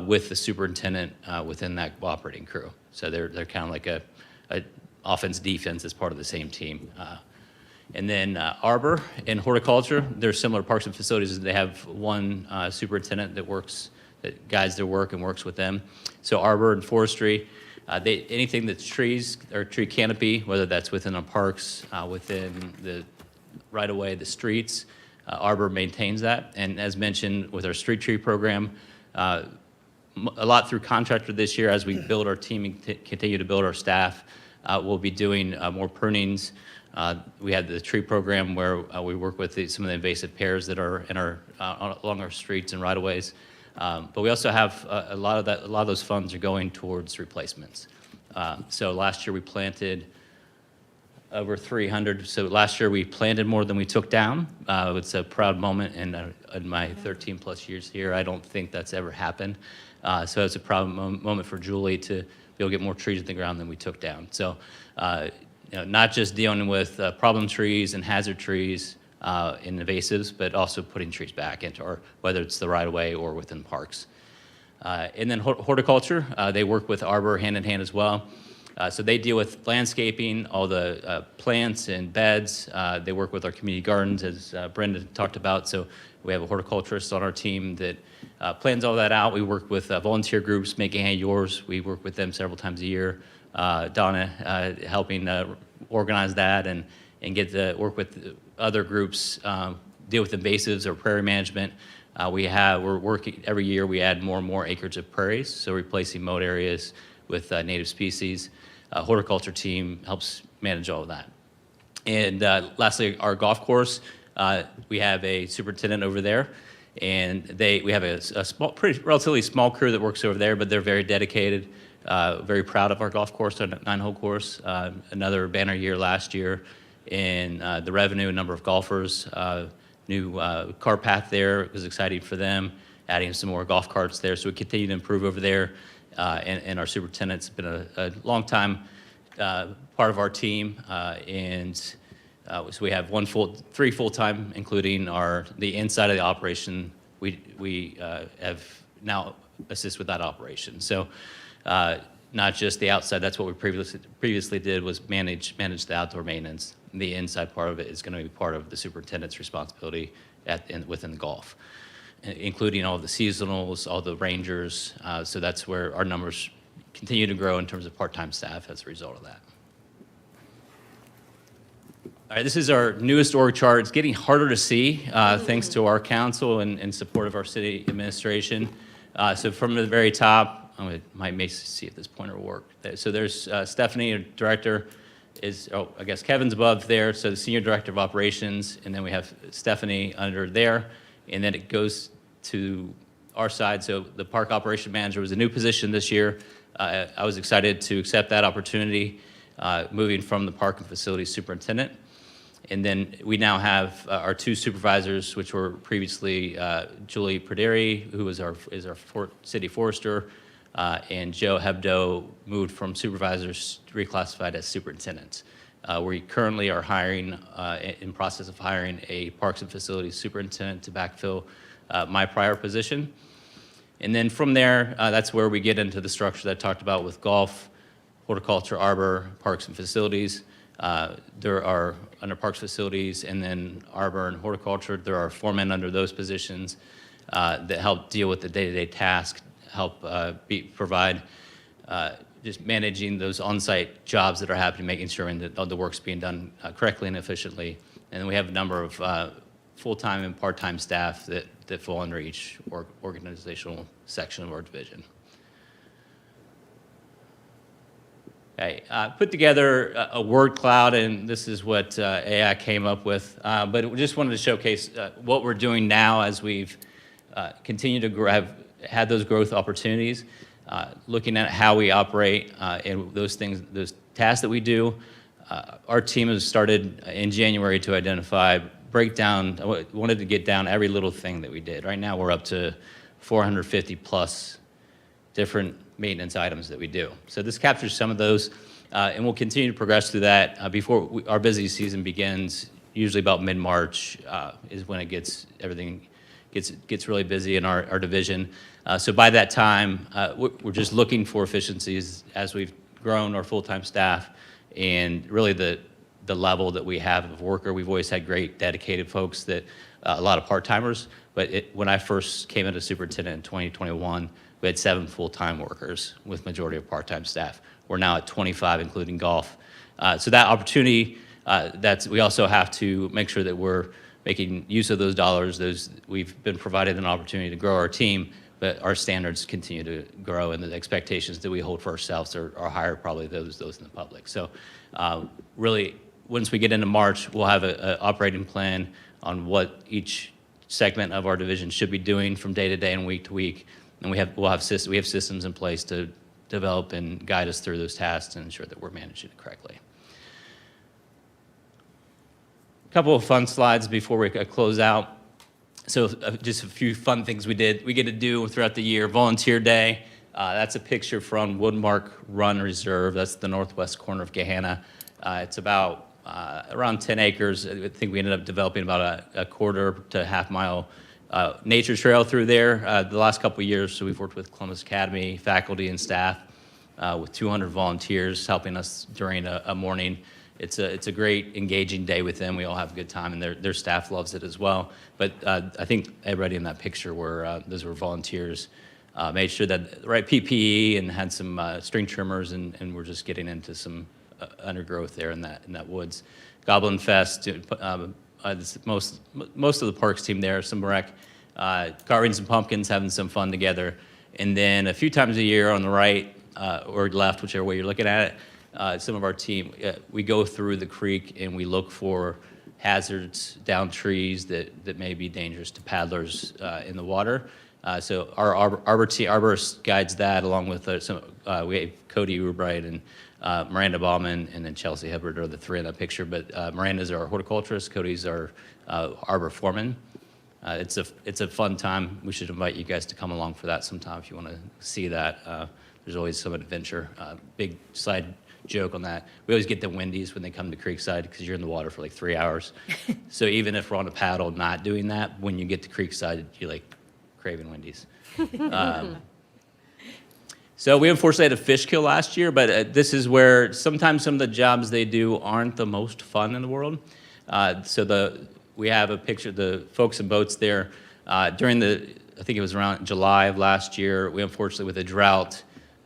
with the superintendent within that operating crew. So they're kind of like a offense defense as part of the same team. And then arbor and horticulture, they're similar parks and facilities. They have one superintendent that guides their work and works with them. So arbor and forestry, anything that's trees or tree canopy, whether that's within our parks, within the right-of-way, the streets, arbor maintains that. And as mentioned with our street tree program, a lot through contractor this year as we build our team and continue to build our staff. We'll be doing more prunings. We had the tree program where we work with some of the invasive pears that are along our streets and right-of-ways. But we also have a lot of those funds are going towards replacements. So last year we planted over 300. So last year we planted more than we took down. It's a proud moment in my 13 plus years here. I don't think that's ever happened. So it's a proud moment for Julie to be able to get more trees in the ground than we took down. So not just dealing with problem trees and hazard trees and invasives, but also putting trees back into whether it's the right-of-way or within parks. And then horticulture, they work with arbor hand in hand as well. So they deal with landscaping, all the plants and beds. They work with our community gardens, as Brenda talked about. So we have a horticulturist on our team that plans all that out. We work with volunteer groups, Make Gahanna Yours. We work with them several times a year. Donna helping organize that and get to work with other groups, deal with invasives or prairie management. We're working every year. We add more and more acres of prairies, so replacing mowed areas with native species. Horticulture team helps manage all of that. And lastly, our golf course. We have a superintendent over there, and we have a relatively small crew that works over there, but they're very dedicated. Very proud of our golf course, our 9-hole course. Another banner year last year in the revenue, number of golfers. new car path there. It was exciting for them, adding some more golf carts there. So we continue to improve over there. And our superintendent's been a long time part of our team. So we have 3 full-time, including the inside of the operation. We have now assist with that operation. So not just the outside, that's what we previously did, was manage the outdoor maintenance. The inside part of it is going to be part of the superintendent's responsibility within the golf, including all the seasonals, all the rangers. So that's where our numbers continue to grow in terms of part-time staff as a result of that. All right, this is our newest org chart. It's getting harder to see thanks to our council and support of our city administration. So from the very top, might see if this pointer will work. So there's Stephanie, our director, I guess Kevin's above there, so the senior director of operations, and then we have Stephanie under there, and then it goes to our side. So the park operation manager was a new position this year. I was excited to accept that opportunity, moving from the park and facilities superintendent. And then we now have our 2 supervisors, which were previously Julie Perderi, who is our city forester, and Joe Hebdo moved from supervisors reclassified as superintendents. We currently are in process of hiring a parks and facilities superintendent to backfill my prior position. And then from there, that's where we get into the structure that I talked about with golf, horticulture, arbor, parks and facilities. There are under parks facilities and then arbor and horticulture, there are foremen under those positions that help deal with the day-to-day task, help provide just managing those on-site jobs that are happening, making sure that all the work's being done correctly and efficiently. And then we have a number of full-time and part-time staff that fall under each organizational section of our division. Okay, put together a word cloud, and this is what AI came up with. But we just wanted to showcase what we're doing now as we've continued to have had those growth opportunities, looking at how we operate and those tasks that we do. Our team has started in January to identify, wanted to get down every little thing that we did. Right now, we're up to 450 plus different maintenance items that we do. So this captures some of those, and we'll continue to progress through that before our busy season begins. Usually about mid-March is when everything gets really busy in our division. So by that time, we're just looking for efficiencies as we've grown our full-time staff and really the level that we have of worker. We've always had great dedicated folks a lot of part-timers, but when I first came into superintendent in 2021, we had 7 full-time workers with majority of part-time staff. We're now at 25, including golf. So that opportunity, we also have to make sure that we're making use of those dollars. We've been provided an opportunity to grow our team, but our standards continue to grow, and the expectations that we hold for ourselves are higher probably than those in the public. So really, once we get into March, we'll have an operating plan on what each segment of our division should be doing from day to day and week to week. And we have systems in place to develop and guide us through those tasks and ensure that we're managing it correctly. A couple of fun slides before we close out. So just a few fun things we get to do throughout the year. Volunteer Day, that's a picture from Woodmark Run Reserve. That's the northwest corner of Gahanna. It's about around 10 acres. I think we ended up developing about a quarter to half mile nature trail through there the last couple of years. So we've worked with Columbus Academy faculty and staff with 200 volunteers helping us during a morning. It's a great engaging day with them. We all have a good time, and their staff loves it as well. But I think everybody in that picture those were volunteers. Made sure that the right PPE and had some string trimmers, and we're just getting into some undergrowth there in that woods. Goblin Fest. Most of the parks team there, some rec, carving some pumpkins, having some fun together. And then a few times a year on the right or left, whichever way you're looking at it, some of our team, we go through the creek and we look for hazards down trees that may be dangerous to paddlers in the water. So our arborist guides that along with we have Cody Rubright and Miranda Bauman and then Chelsea Hubbard are the three in that picture, but Miranda's our horticulturist, Cody's our arbor foreman. It's a fun time. We should invite you guys to come along for that sometime if you want to see that. There's always some adventure. Big side joke on that. We always get the Wendy's when they come to Creekside because you're in the water for like 3 hours. So even if we're on a paddle not doing that, when you get to Creekside, you're like craving Wendy's. So we unfortunately had a fish kill last year, but this is where sometimes some of the jobs they do aren't the most fun in the world. We have a picture of the folks in boats there. During I think it was around July of last year, we unfortunately with a drought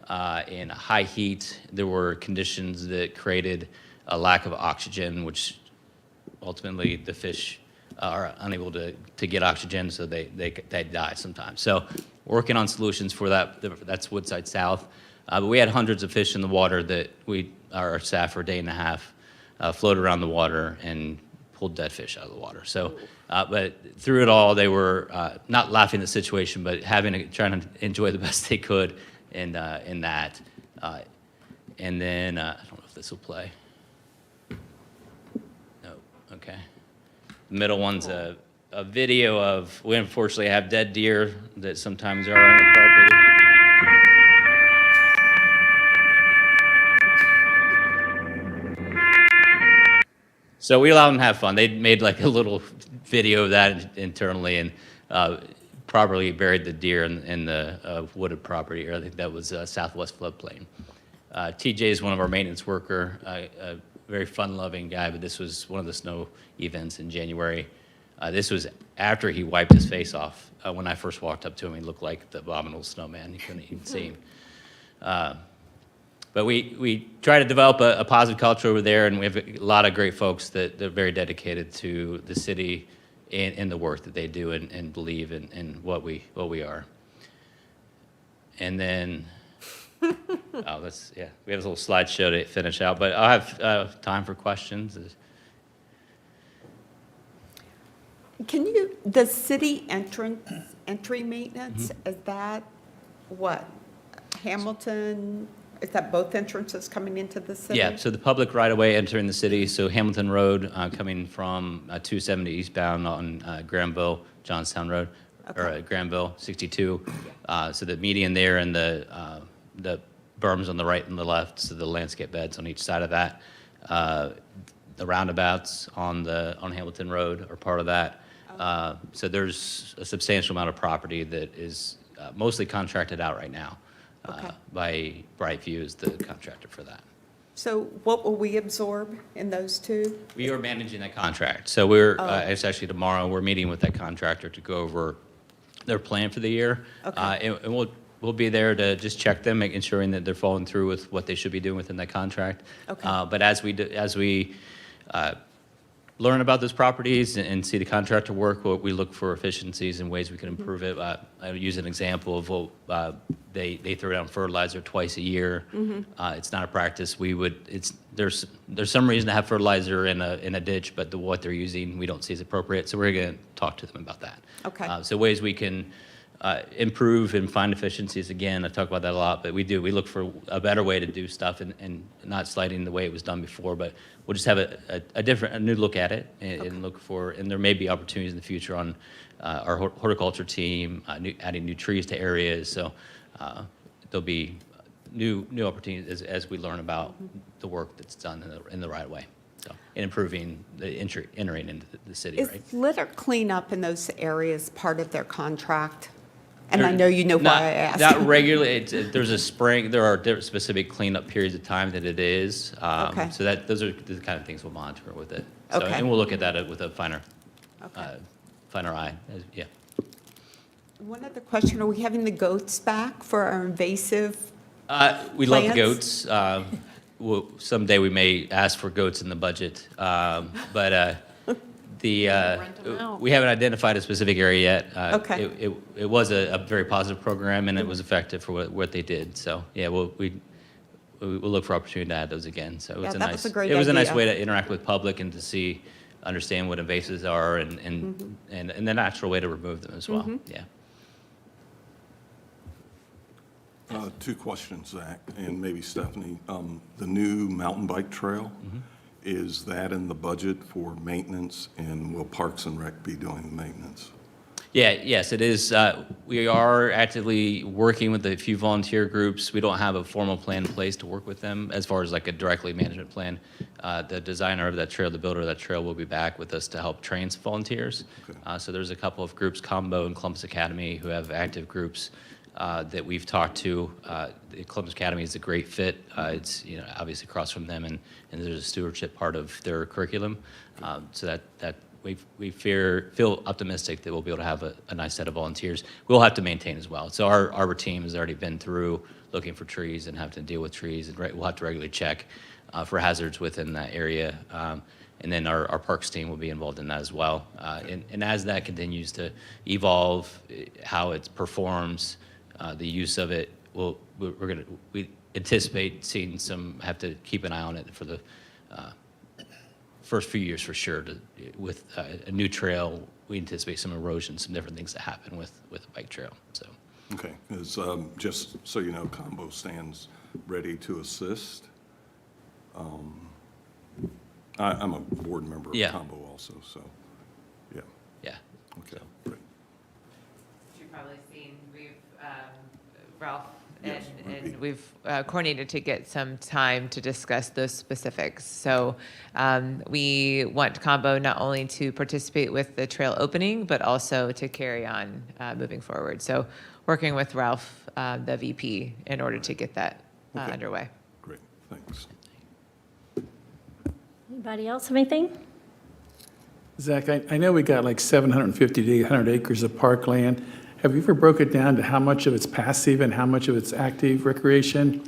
and high heat, there were conditions that created a lack of oxygen, which ultimately the fish are unable to get oxygen, so they die sometimes. So working on solutions for that. That's Woodside South. But we had hundreds of fish in the water that our staff for a day and a half floated around the water and pulled dead fish out of the water. So, but through it all, they were not laughing at the situation, but trying to enjoy the best they could in that. And then I don't know if this will play. No, okay. The middle one's a video of, we unfortunately have dead deer that sometimes are on the property. So we allow them to have fun. They made like a little video of that internally and properly buried the deer in the wooded property, or I think that was Southwest floodplain. TJ is one of our maintenance worker, a very fun-loving guy, but this was one of the snow events in January. This was after he wiped his face off. When I first walked up to him, he looked like the abominable snowman. You couldn't even see him. But we try to develop a positive culture over there, and we have a lot of great folks that are very dedicated to the city and the work that they do and believe in what we are. And then, we have a little slideshow to finish out, but I'll have time for questions. The city entry maintenance, is that what? Hamilton, is that both entrances coming into the city? Yeah, so the public right-of-way entering the city, so Hamilton Road coming from 270 eastbound on Granville, Johnstown Road, or Granville 62. So the median there and the berms on the right and the left, so the landscape beds on each side of that. The roundabouts on Hamilton Road are part of that. So there's a substantial amount of property that is mostly contracted out right now. By Brightview is the contractor for that. So what will we absorb in those two? We are managing that contract. So it's actually tomorrow, we're meeting with that contractor to go over their plan for the year. And we'll be there to just check them, ensuring that they're following through with what they should be doing within that contract. But as we learn about those properties and see the contractor work, we look for efficiencies and ways we can improve it. I would use an example of they throw down fertilizer twice a year. It's not a practice. There's some reason to have fertilizer in a ditch, but what they're using we don't see as appropriate. So we're going to talk to them about that. So ways we can improve and find efficiencies. Again, I talk about that a lot, but we look for a better way to do stuff and not sliding the way it was done before, but we'll just have a new look at it and look for, and there may be opportunities in the future on our horticulture team, adding new trees to areas. So there'll be new opportunities as we learn about the work that's done in the right way. So, and improving the entering into the city, right? Is litter cleanup in those areas part of their contract? And I know you know why I asked. Not regularly. There's a spring. There are specific cleanup periods of time that it is. So those are the kind of things we'll monitor with it. So, and we'll look at that with a finer eye. Yeah. One other question, are we having the goats back for our invasive We love the plants? goats. Someday we may ask for goats in the budget, but we haven't identified a specific area yet. It was a very positive program, and it was effective for what they did. So yeah, we'll look for opportunity to add those again. So it's it was a nice way to interact with public and to understand what invasives are and the natural way to remove them as well. Yeah. Two questions, Zach, and maybe Stephanie. The new mountain bike trail, is that in the budget for maintenance, and will Parks and Rec be doing the maintenance? Yeah, yes, it is. We are actively working with a few volunteer groups. We don't have a formal plan in place to work with them as far as like a directly management plan. The designer of that trail, the builder of that trail will be back with us to help train some volunteers. Okay. So there's a couple of groups, Combo and Columbus Academy, who have active groups that we've talked to. The Columbus Academy is a great fit. It's, you know, obviously across from them, and there's a stewardship part of their curriculum. So that we feel optimistic that we'll be able to have a nice set of volunteers. We'll have to maintain as well. So our arbor team has already been through looking for trees and have to deal with trees, and we'll have to regularly check for hazards within that area. And then our parks team will be involved in that as well. And as that continues to evolve, how it performs, the use of it, we anticipate seeing have to keep an eye on it for the first few years for sure. With a new trail, we anticipate some erosion, some different things that happen with a bike trail. So, Okay, just so you know, Combo stands ready to assist. I'm a board member of Yeah. Combo also, so, yeah, yeah. okay, great. You've probably seen, Ralph Yes, and we've coordinated to get some time to discuss those specifics. So we want Combo not only to participate with the trail opening, but also to carry on moving forward. So working with Ralph, the VP, in order to get that Okay. underway. Great, thanks. Anybody else have anything? Zach, I know we got like 750 to 800 acres of parkland. Have you ever broke it down to how much of it's passive and how much of it's active recreation?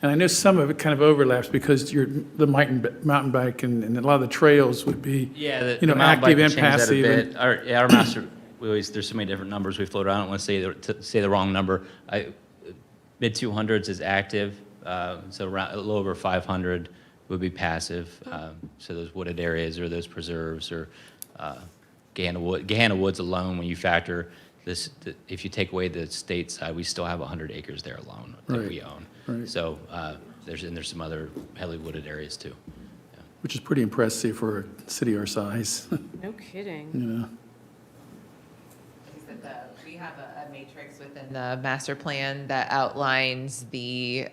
And I know some of it kind of overlaps because the mountain bike and a lot of the trails would be, Yeah, the you know, mountain bike active will and change that a passive. bit. Our master, there's so many different numbers we float around. I don't want to say the wrong number. Mid 200s is active, so around a little over 500 would be passive. So those wooded areas or those preserves or Gahanna Woods alone, when you factor this, if you take away the state side, we still have 100 acres there alone that Right, we own. right. So there's some other heavily wooded areas too. Which is pretty impressive for a city our size, No kidding. you know. We have a matrix within the master plan that outlines the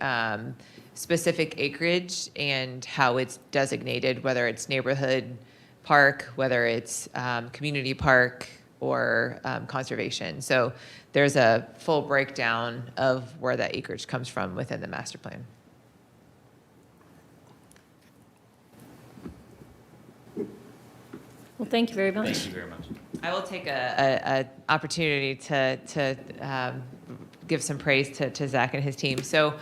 specific acreage and how it's designated, whether it's neighborhood park, whether it's community park, or conservation. So there's a full breakdown of where that acreage comes from within the master plan. Well, thank you very much. Thank you very much. I will take a opportunity to give some praise to Zach and his team. So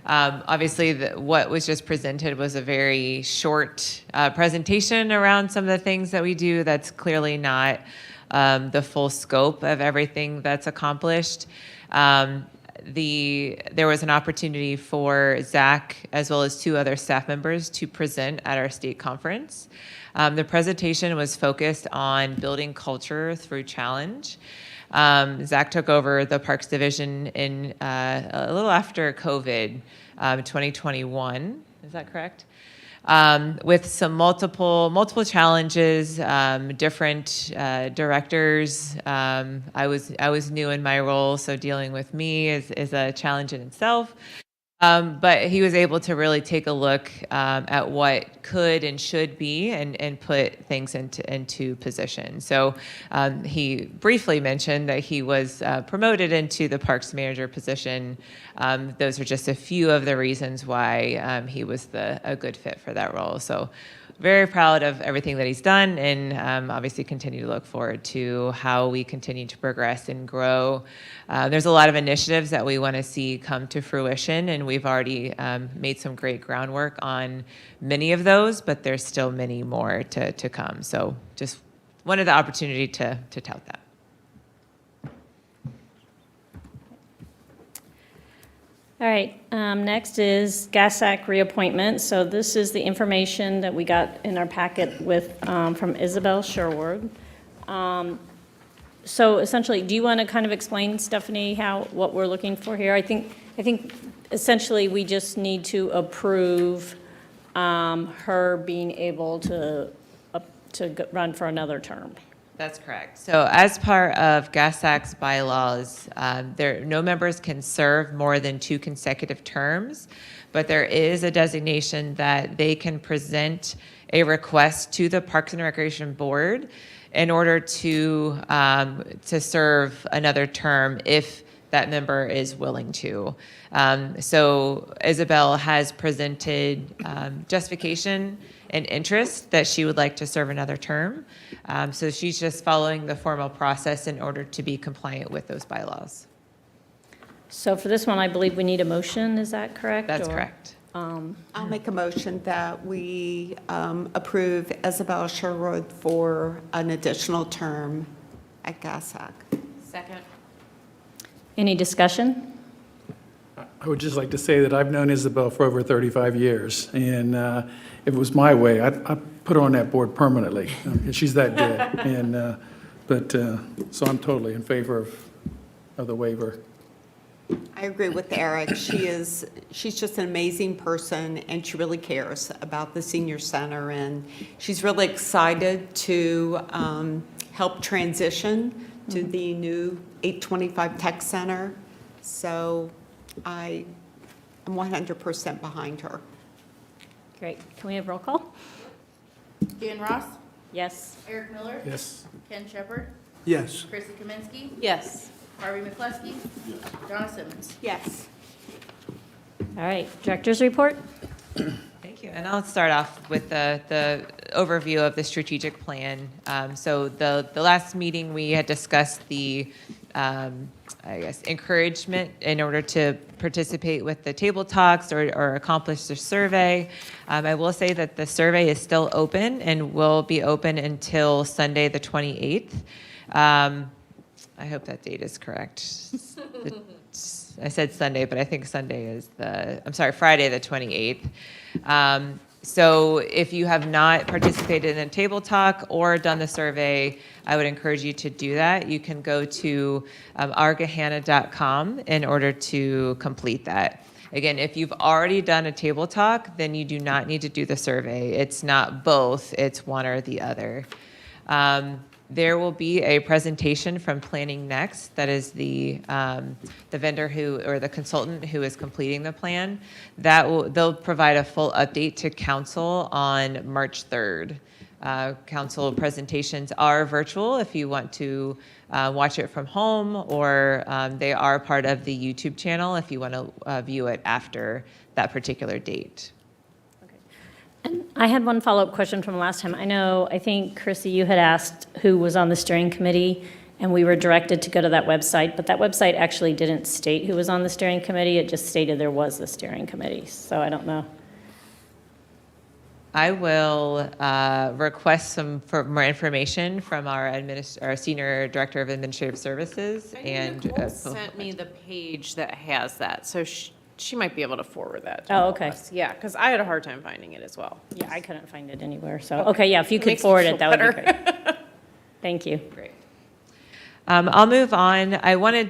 obviously what was just presented was a very short presentation around some of the things that we do. That's clearly not the full scope of everything that's accomplished. There was an opportunity for Zach, as well as 2 other staff members, to present at our state conference. The presentation was focused on building culture through challenge. Zach took over the Parks Division in a little after COVID, 2021. Is that correct? With some multiple challenges, different directors. I was new in my role, so dealing with me is a challenge in itself. But he was able to really take a look at what could and should be and put things into position. So he briefly mentioned that he was promoted into the Parks Manager position. Those are just a few of the reasons why he was a good fit for that role. So very proud of everything that he's done, and obviously continue to look forward to how we continue to progress and grow. There's a lot of initiatives that we want to see come to fruition, and we've already made some great groundwork on many of those, but there's still many more to come. So just wanted the opportunity to tout that. All right, next is GASAC reappointment. So this is the information that we got in our packet with, from Isabel Sherwood. So essentially, do you want to kind of explain, Stephanie, what we're looking for here? I think essentially we just need to approve her being able to run for another term. That's correct. So as part of GASAC's bylaws, no members can serve more than 2 consecutive terms, but there is a designation that they can present a request to the Parks and Recreation Board in order to serve another term if that member is willing to. So Isabel has presented justification and interest that she would like to serve another term. So she's just following the formal process in order to be compliant with those bylaws. So for this one, I believe we need a motion, is that correct? That's Or- correct. I'll make a motion that we approve Isabel Sherwood for an additional term at GASAC. Second. Any discussion? I would just like to say that I've known Isabel for over 35 years, and if it was my way, I'd put her on that board permanently. She's that good, and, so I'm totally in favor of the waiver. I agree with Eric. She's just an amazing person, and she really cares about the senior center, and she's really excited to help transition to the new 825 Tech Center. So I'm 100% behind her. Great. Can we have roll call? Dan Ross, Yes. Eric Miller, Yes. Ken Shepard, Yes. Chrissy Kaminsky, Yes. Harvey McCluskey, Donna Simmons. Yes. All right. Director's report? Thank you. And I'll start off with the overview of the strategic plan. So the last meeting, we had discussed the, encouragement in order to participate with the table talks or accomplish the survey. I will say that the survey is still open and will be open until Sunday, the 28th. I hope that date is correct. I said Sunday, but I think Sunday is Friday the 28th. So if you have not participated in a table talk or done the survey, I would encourage you to do that. You can go to ourgahanna.com in order to complete that. Again, if you've already done a table talk, then you do not need to do the survey. It's not both, it's one or the other. There will be a presentation from Planning Next, that is the vendor or the consultant who is completing the plan. They'll provide a full update to council on March 3rd. Council presentations are virtual if you want to watch it from home, or they are part of the YouTube channel if you want to view it after that particular date. And I had one follow-up question from last time. I think, Chrissy, you had asked who was on the steering committee, and we were directed to go to that website, but that website actually didn't state who was on the steering committee. It just stated there was a steering committee, so I don't know. I will request for more information from our Senior Director of Administrative Services. And Nicole sent me the page that has that, so she might be able to forward that to Oh, all of okay. us. Yeah, because I had a hard time finding it as well. Yeah, I couldn't find it anywhere, so, okay, yeah, if you could Makes me forward feel it, that would be better. great. Thank you. Great. I'll move on.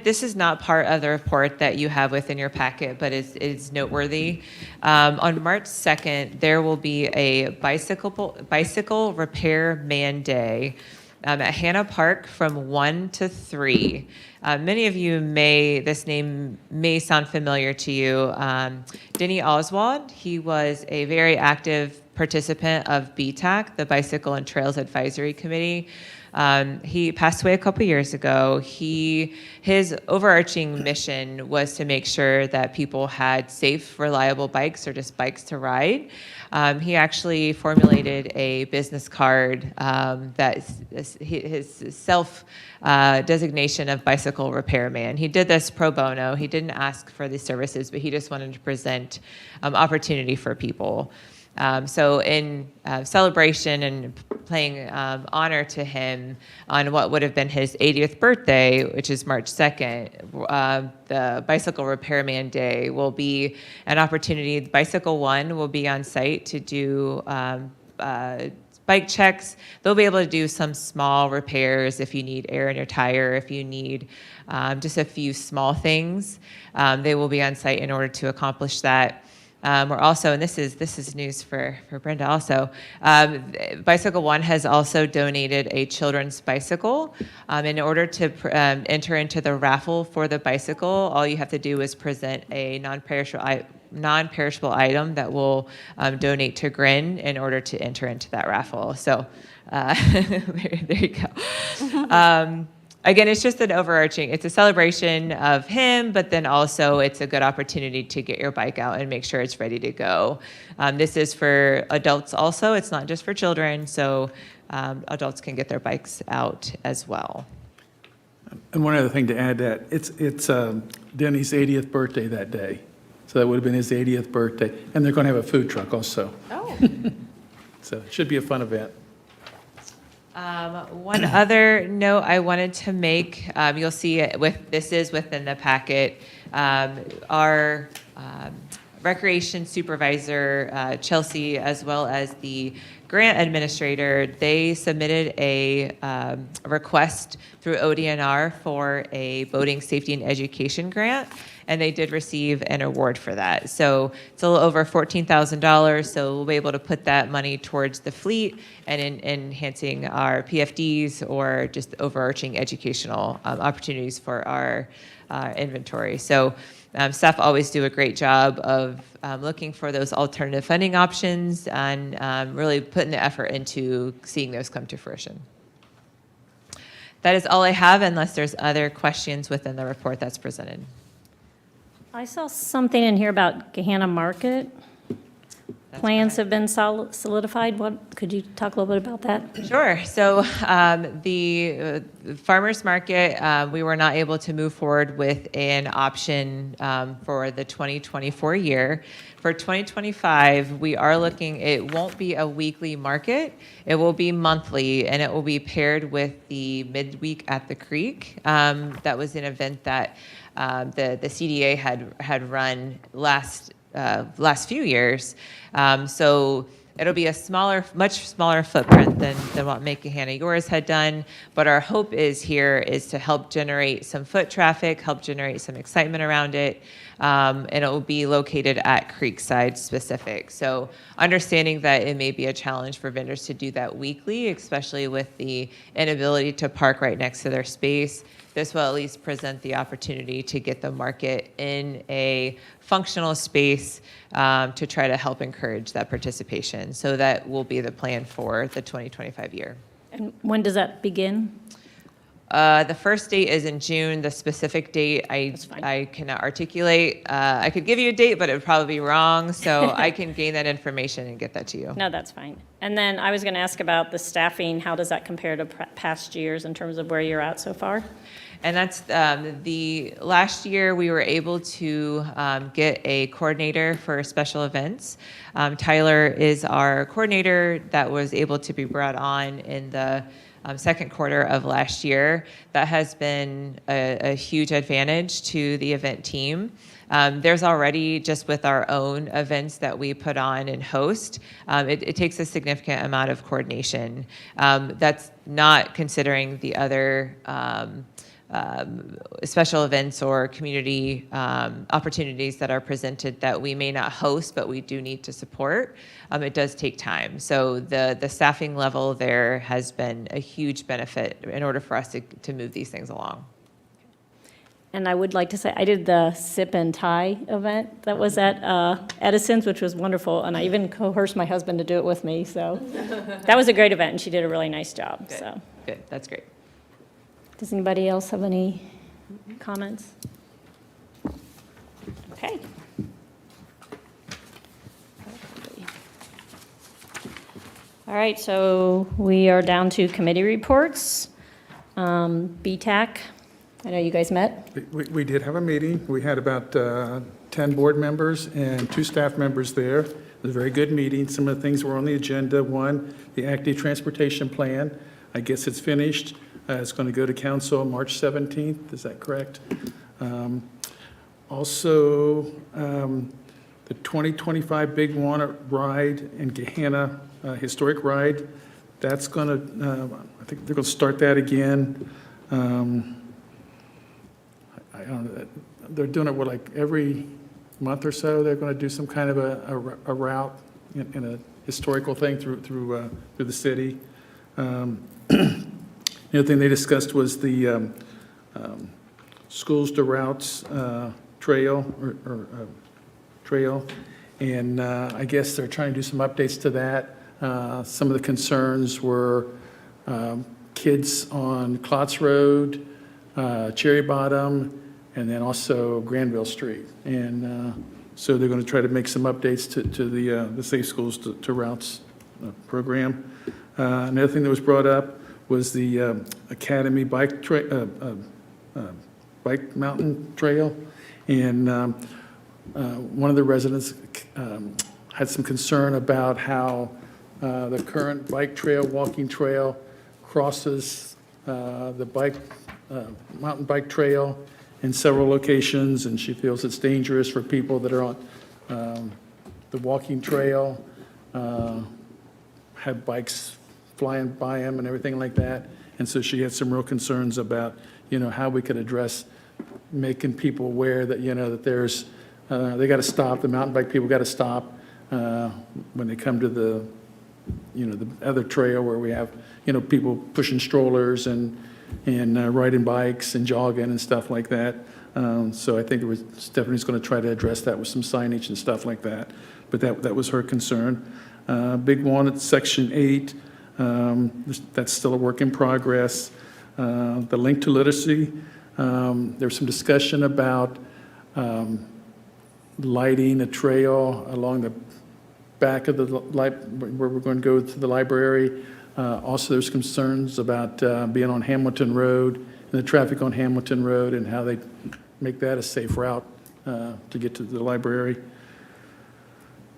This is not part of the report that you have within your packet, but it's noteworthy. On March 2nd, there will be a bicycle repair man day at Hanna Park from 1 to 3. Many of you this name may sound familiar to you. Denny Oswald, he was a very active participant of BTAC, the Bicycle and Trails Advisory Committee. He passed away a couple years ago. His overarching mission was to make sure that people had safe, reliable bikes, or just bikes to ride. He actually formulated a business card that his self designation of bicycle repairman. He did this pro bono. He didn't ask for these services, but he just wanted to present opportunity for people. So in celebration and paying honor to him on what would have been his 80th birthday, which is March 2nd, the Bicycle Repairman Day will be an opportunity. Bicycle One will be on site to do bike checks. They'll be able to do some small repairs if you need air in your tire, if you need just a few small things. They will be on site in order to accomplish that. We're also, and this is news for Brenda also, Bicycle One has also donated a children's bicycle. In order to enter into the raffle for the bicycle, all you have to do is present a non-perishable item that will donate to Grin in order to enter into that raffle. So there you go. Again, it's just an overarching, it's a celebration of him, but then also it's a good opportunity to get your bike out and make sure it's ready to go. This is for adults also, it's not just for children, so adults can get their bikes out as well. And one other thing to add that, it's Denny's 80th birthday that day. So that would have been his 80th birthday. And they're going to have a food truck also. Oh. So it should be a fun event. One other note I wanted to make, you'll see it this is within the packet. Our recreation supervisor, Chelsea, as well as the grant administrator, they submitted a request through ODNR for a boating safety and education grant, and they did receive an award for that. So it's a little over $14,000, so we'll be able to put that money towards the fleet and in enhancing our PFDs or just overarching educational opportunities for our inventory. So staff always do a great job of looking for those alternative funding options and really putting the effort into seeing those come to fruition. That is all I have, unless there's other questions within the report that's presented. I saw something in here about Gahanna Market. Plans have been solidified. Could you talk a little bit about that? Sure. So the farmers market, we were not able to move forward with an option for the 2024 year. For 2025, we are looking, it won't be a weekly market. It will be monthly, and it will be paired with the midweek at the creek. That was an event that the CDA had run last few years. So it'll be a much smaller footprint than what Make Gahanna Yours had done. But our hope is to help generate some foot traffic, help generate some excitement around it. And it will be located at Creekside specific. So understanding that it may be a challenge for vendors to do that weekly, especially with the inability to park right next to their space, this will at least present the opportunity to get the market in a functional space to try to help encourage that participation. So that will be the plan for the 2025 year. And when does that begin? The first date is in June. The specific date I cannot articulate. I could give you a date, but it would probably be wrong. So I can gain that information and get that to you. No, that's fine. And then I was going to ask about the staffing. How does that compare to past years in terms of where you're at so far? And that's the last year we were able to get a coordinator for special events. Tyler is our coordinator that was able to be brought on in the second quarter of last year. That has been a huge advantage to the event team. There's already, just with our own events that we put on and host, it takes a significant amount of coordination. That's not considering the other special events or community opportunities that are presented that we may not host, but we do need to support. It does take time. So the staffing level there has been a huge benefit in order for us to move these things along. And I would like to say, I did the Sip and Tie event that was at Edison's, which was wonderful, and I even coerced my husband to do it with me, so that was a great event, and she did a really nice job. Good. So. Good, that's great. Does anybody else have any comments? Okay. All right, so we are down to committee reports. BTAC, I know you guys met. We did have a meeting. We had about 10 board members and 2 staff members there. It was a very good meeting. Some of the things were on the agenda. One, the active transportation plan. I guess it's finished. It's going to go to council March 17th. Is that correct? Also, the 2025 Big Walnut Ride and Gahanna Historic Ride. That's going to, I think they're going to start that again. I don't know, they're doing it, what, like every month or so? They're going to do some kind of a route in a historical thing through the city. The other thing they discussed was the Schools to Routes trail, trail, and I guess they're trying to do some updates to that. Some of the concerns were kids on Klotz Road, Cherry Bottom, and then also Granville Street. And so they're going to try to make some updates to the Safe Schools to Routes program. Another thing that was brought up was the Academy Bike Mountain Trail. And one of the residents had some concern about how the current bike trail, walking trail, crosses the mountain bike trail in several locations, and she feels it's dangerous for people that are on the walking trail, have bikes flying by them and everything like that. And so she had some real concerns about, how we could address making people aware that, that there's, they got to stop, the mountain bike people got to stop when they come to the other trail where we have, people pushing strollers and riding bikes and jogging and stuff like that. So I think Stephanie's going to try to address that with some signage and stuff like that. But that was her concern. Big one at Section 8, that's still a work in progress. The link to literacy, there's some discussion about lighting a trail along the back of where we're going to go to the library. Also, there's concerns about being on Hamilton Road and the traffic on Hamilton Road and how they make that a safe route to get to the library.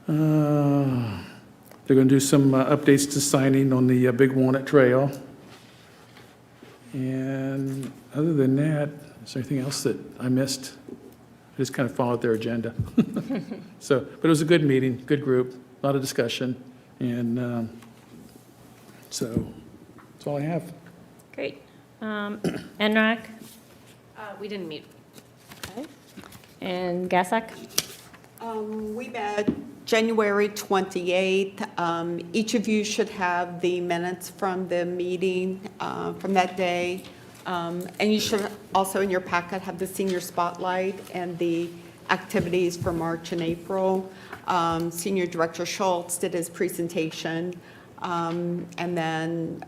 They're going to do some updates to signing on the Big Walnut Trail. And other than that, is there anything else that I missed? I just kind of followed their agenda. So, but it was a good meeting, good group, a lot of discussion, and so that's all I have. Great. NRAC We didn't meet. and GASAC? We met January 28th. Each of you should have the minutes from the meeting from that day. And you should also, in your packet, have the senior spotlight and the activities for March and April. Senior Director Schultz did his presentation. And then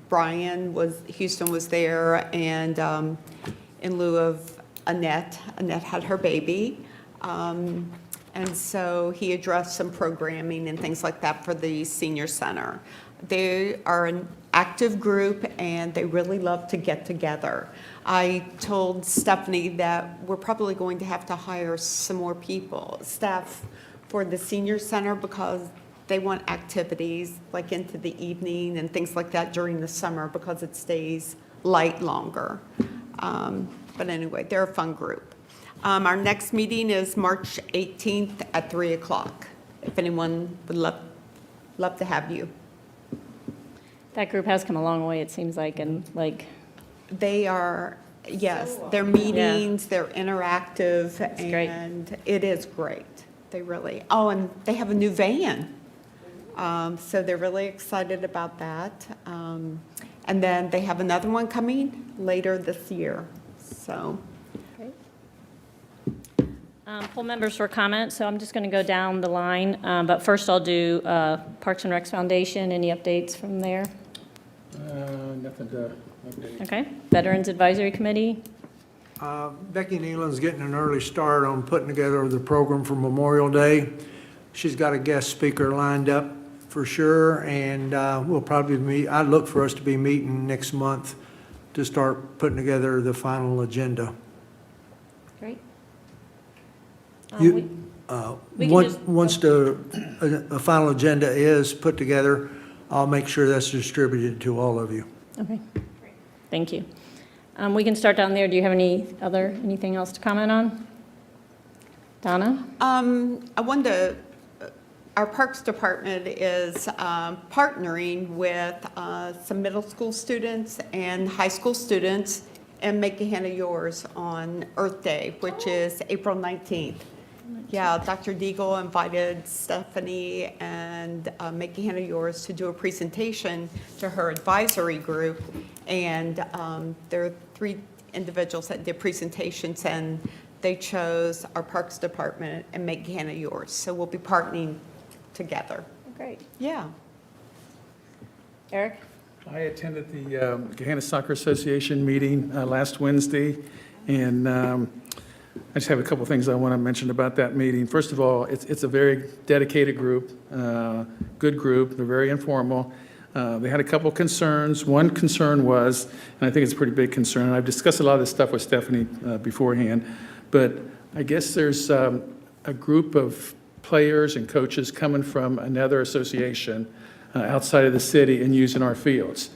Brian Houston was there, and in lieu of Annette had her baby. And so he addressed some programming and things like that for the senior center. They are an active group, and they really love to get together. I told Stephanie that we're probably going to have to hire some more people, staff for the senior center, because they want activities like into the evening and things like that during the summer because it stays light longer. But anyway, they're a fun group. Our next meeting is March 18th at 3 o'clock, if anyone would love to have you. That group has come a long way, it seems like, and like, They are, yes, their meetings, they're interactive, great. and it is great. They really, and they have a new van. So they're really excited about that. And then they have another one coming later this year, so. Full members for comment, so I'm just going to go down the line. But first I'll do Parks and Recs Foundation. Any updates from there? Nothing to update. Okay. Veterans Advisory Committee? Becky Nealon's getting an early start on putting together the program for Memorial Day. She's got a guest speaker lined up for sure, and we'll probably meet, I'd look for us to be meeting next month to start putting together the final agenda. Great. You- we can just- Once the final agenda is put together, I'll make sure that's distributed to all of you. Okay. Thank you. We can start down there. Do you have anything else to comment on? Donna? I wanted to our Parks Department is partnering with some middle school students and high school students and Make Gahanna Yours on Earth Day, which is April 19th. Yeah, Dr. Deagle invited Stephanie and Make Gahanna Yours to do a presentation to her advisory group. And there are 3 individuals that did presentations, and they chose our Parks Department and Make Gahanna Yours. So we'll be partnering together. Great. Yeah. Eric? I attended the Gahanna Soccer Association meeting last Wednesday, and I just have a couple things I want to mention about that meeting. First of all, it's a very dedicated group, good group. They're very informal. They had a couple concerns. One concern was, and I think it's a pretty big concern, and I've discussed a lot of this stuff with Stephanie beforehand, but I guess there's a group of players and coaches coming from another association outside of the city and using our fields.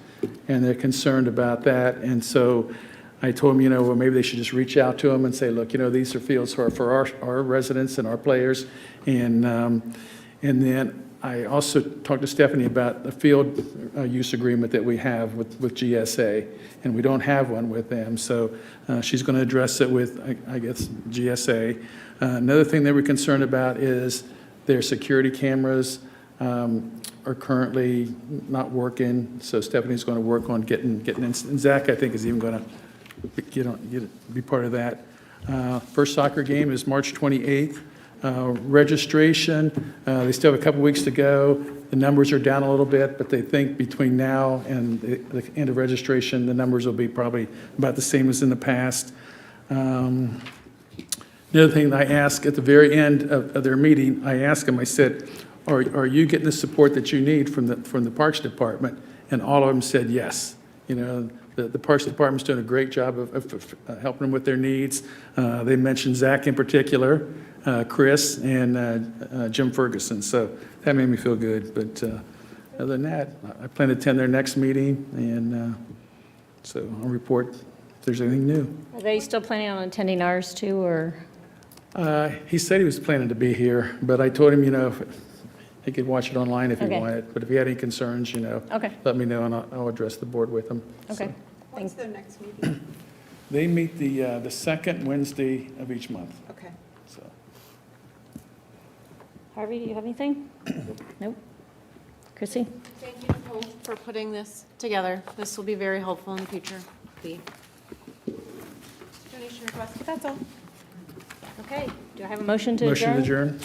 And they're concerned about that. And so I told them, well, maybe they should just reach out to them and say, look, these are fields for our residents and our players. And then I also talked to Stephanie about the field use agreement that we have with GSA, and we don't have one with them. So she's going to address it with, I guess, GSA. Another thing they were concerned about is their security cameras are currently not working. So Stephanie's going to work on getting in. And Zach, I think, is even going to be part of that. First soccer game is March 28th. Registration, they still have a couple weeks to go. The numbers are down a little bit, but they think between now and the end of registration, the numbers will be probably about the same as in the past. Another thing I asked at the very end of their meeting, I asked them, I said, are you getting the support that you need from the Parks Department? And all of them said yes. The Parks Department's doing a great job of helping them with their needs. They mentioned Zach in particular, Chris, and Jim Ferguson. So that made me feel good. But other than that, I plan to attend their next meeting, and so I'll report if there's anything new. Are they still planning on attending ours too, or? He said he was planning to be here, but I told him, if he could watch it online if he Okay. wanted. But if he had any concerns, Okay. let me know, and I'll address the board with him. Okay. So, When's their next meeting? they meet the second Wednesday of each month. Okay. So. Harvey, do you have anything? Nope. Chrissy? Thank you, Nicole, for putting this together. This will be very helpful in the future. The donation request, that's all. Okay. Do I have a motion to adjourn? Motion to adjourn.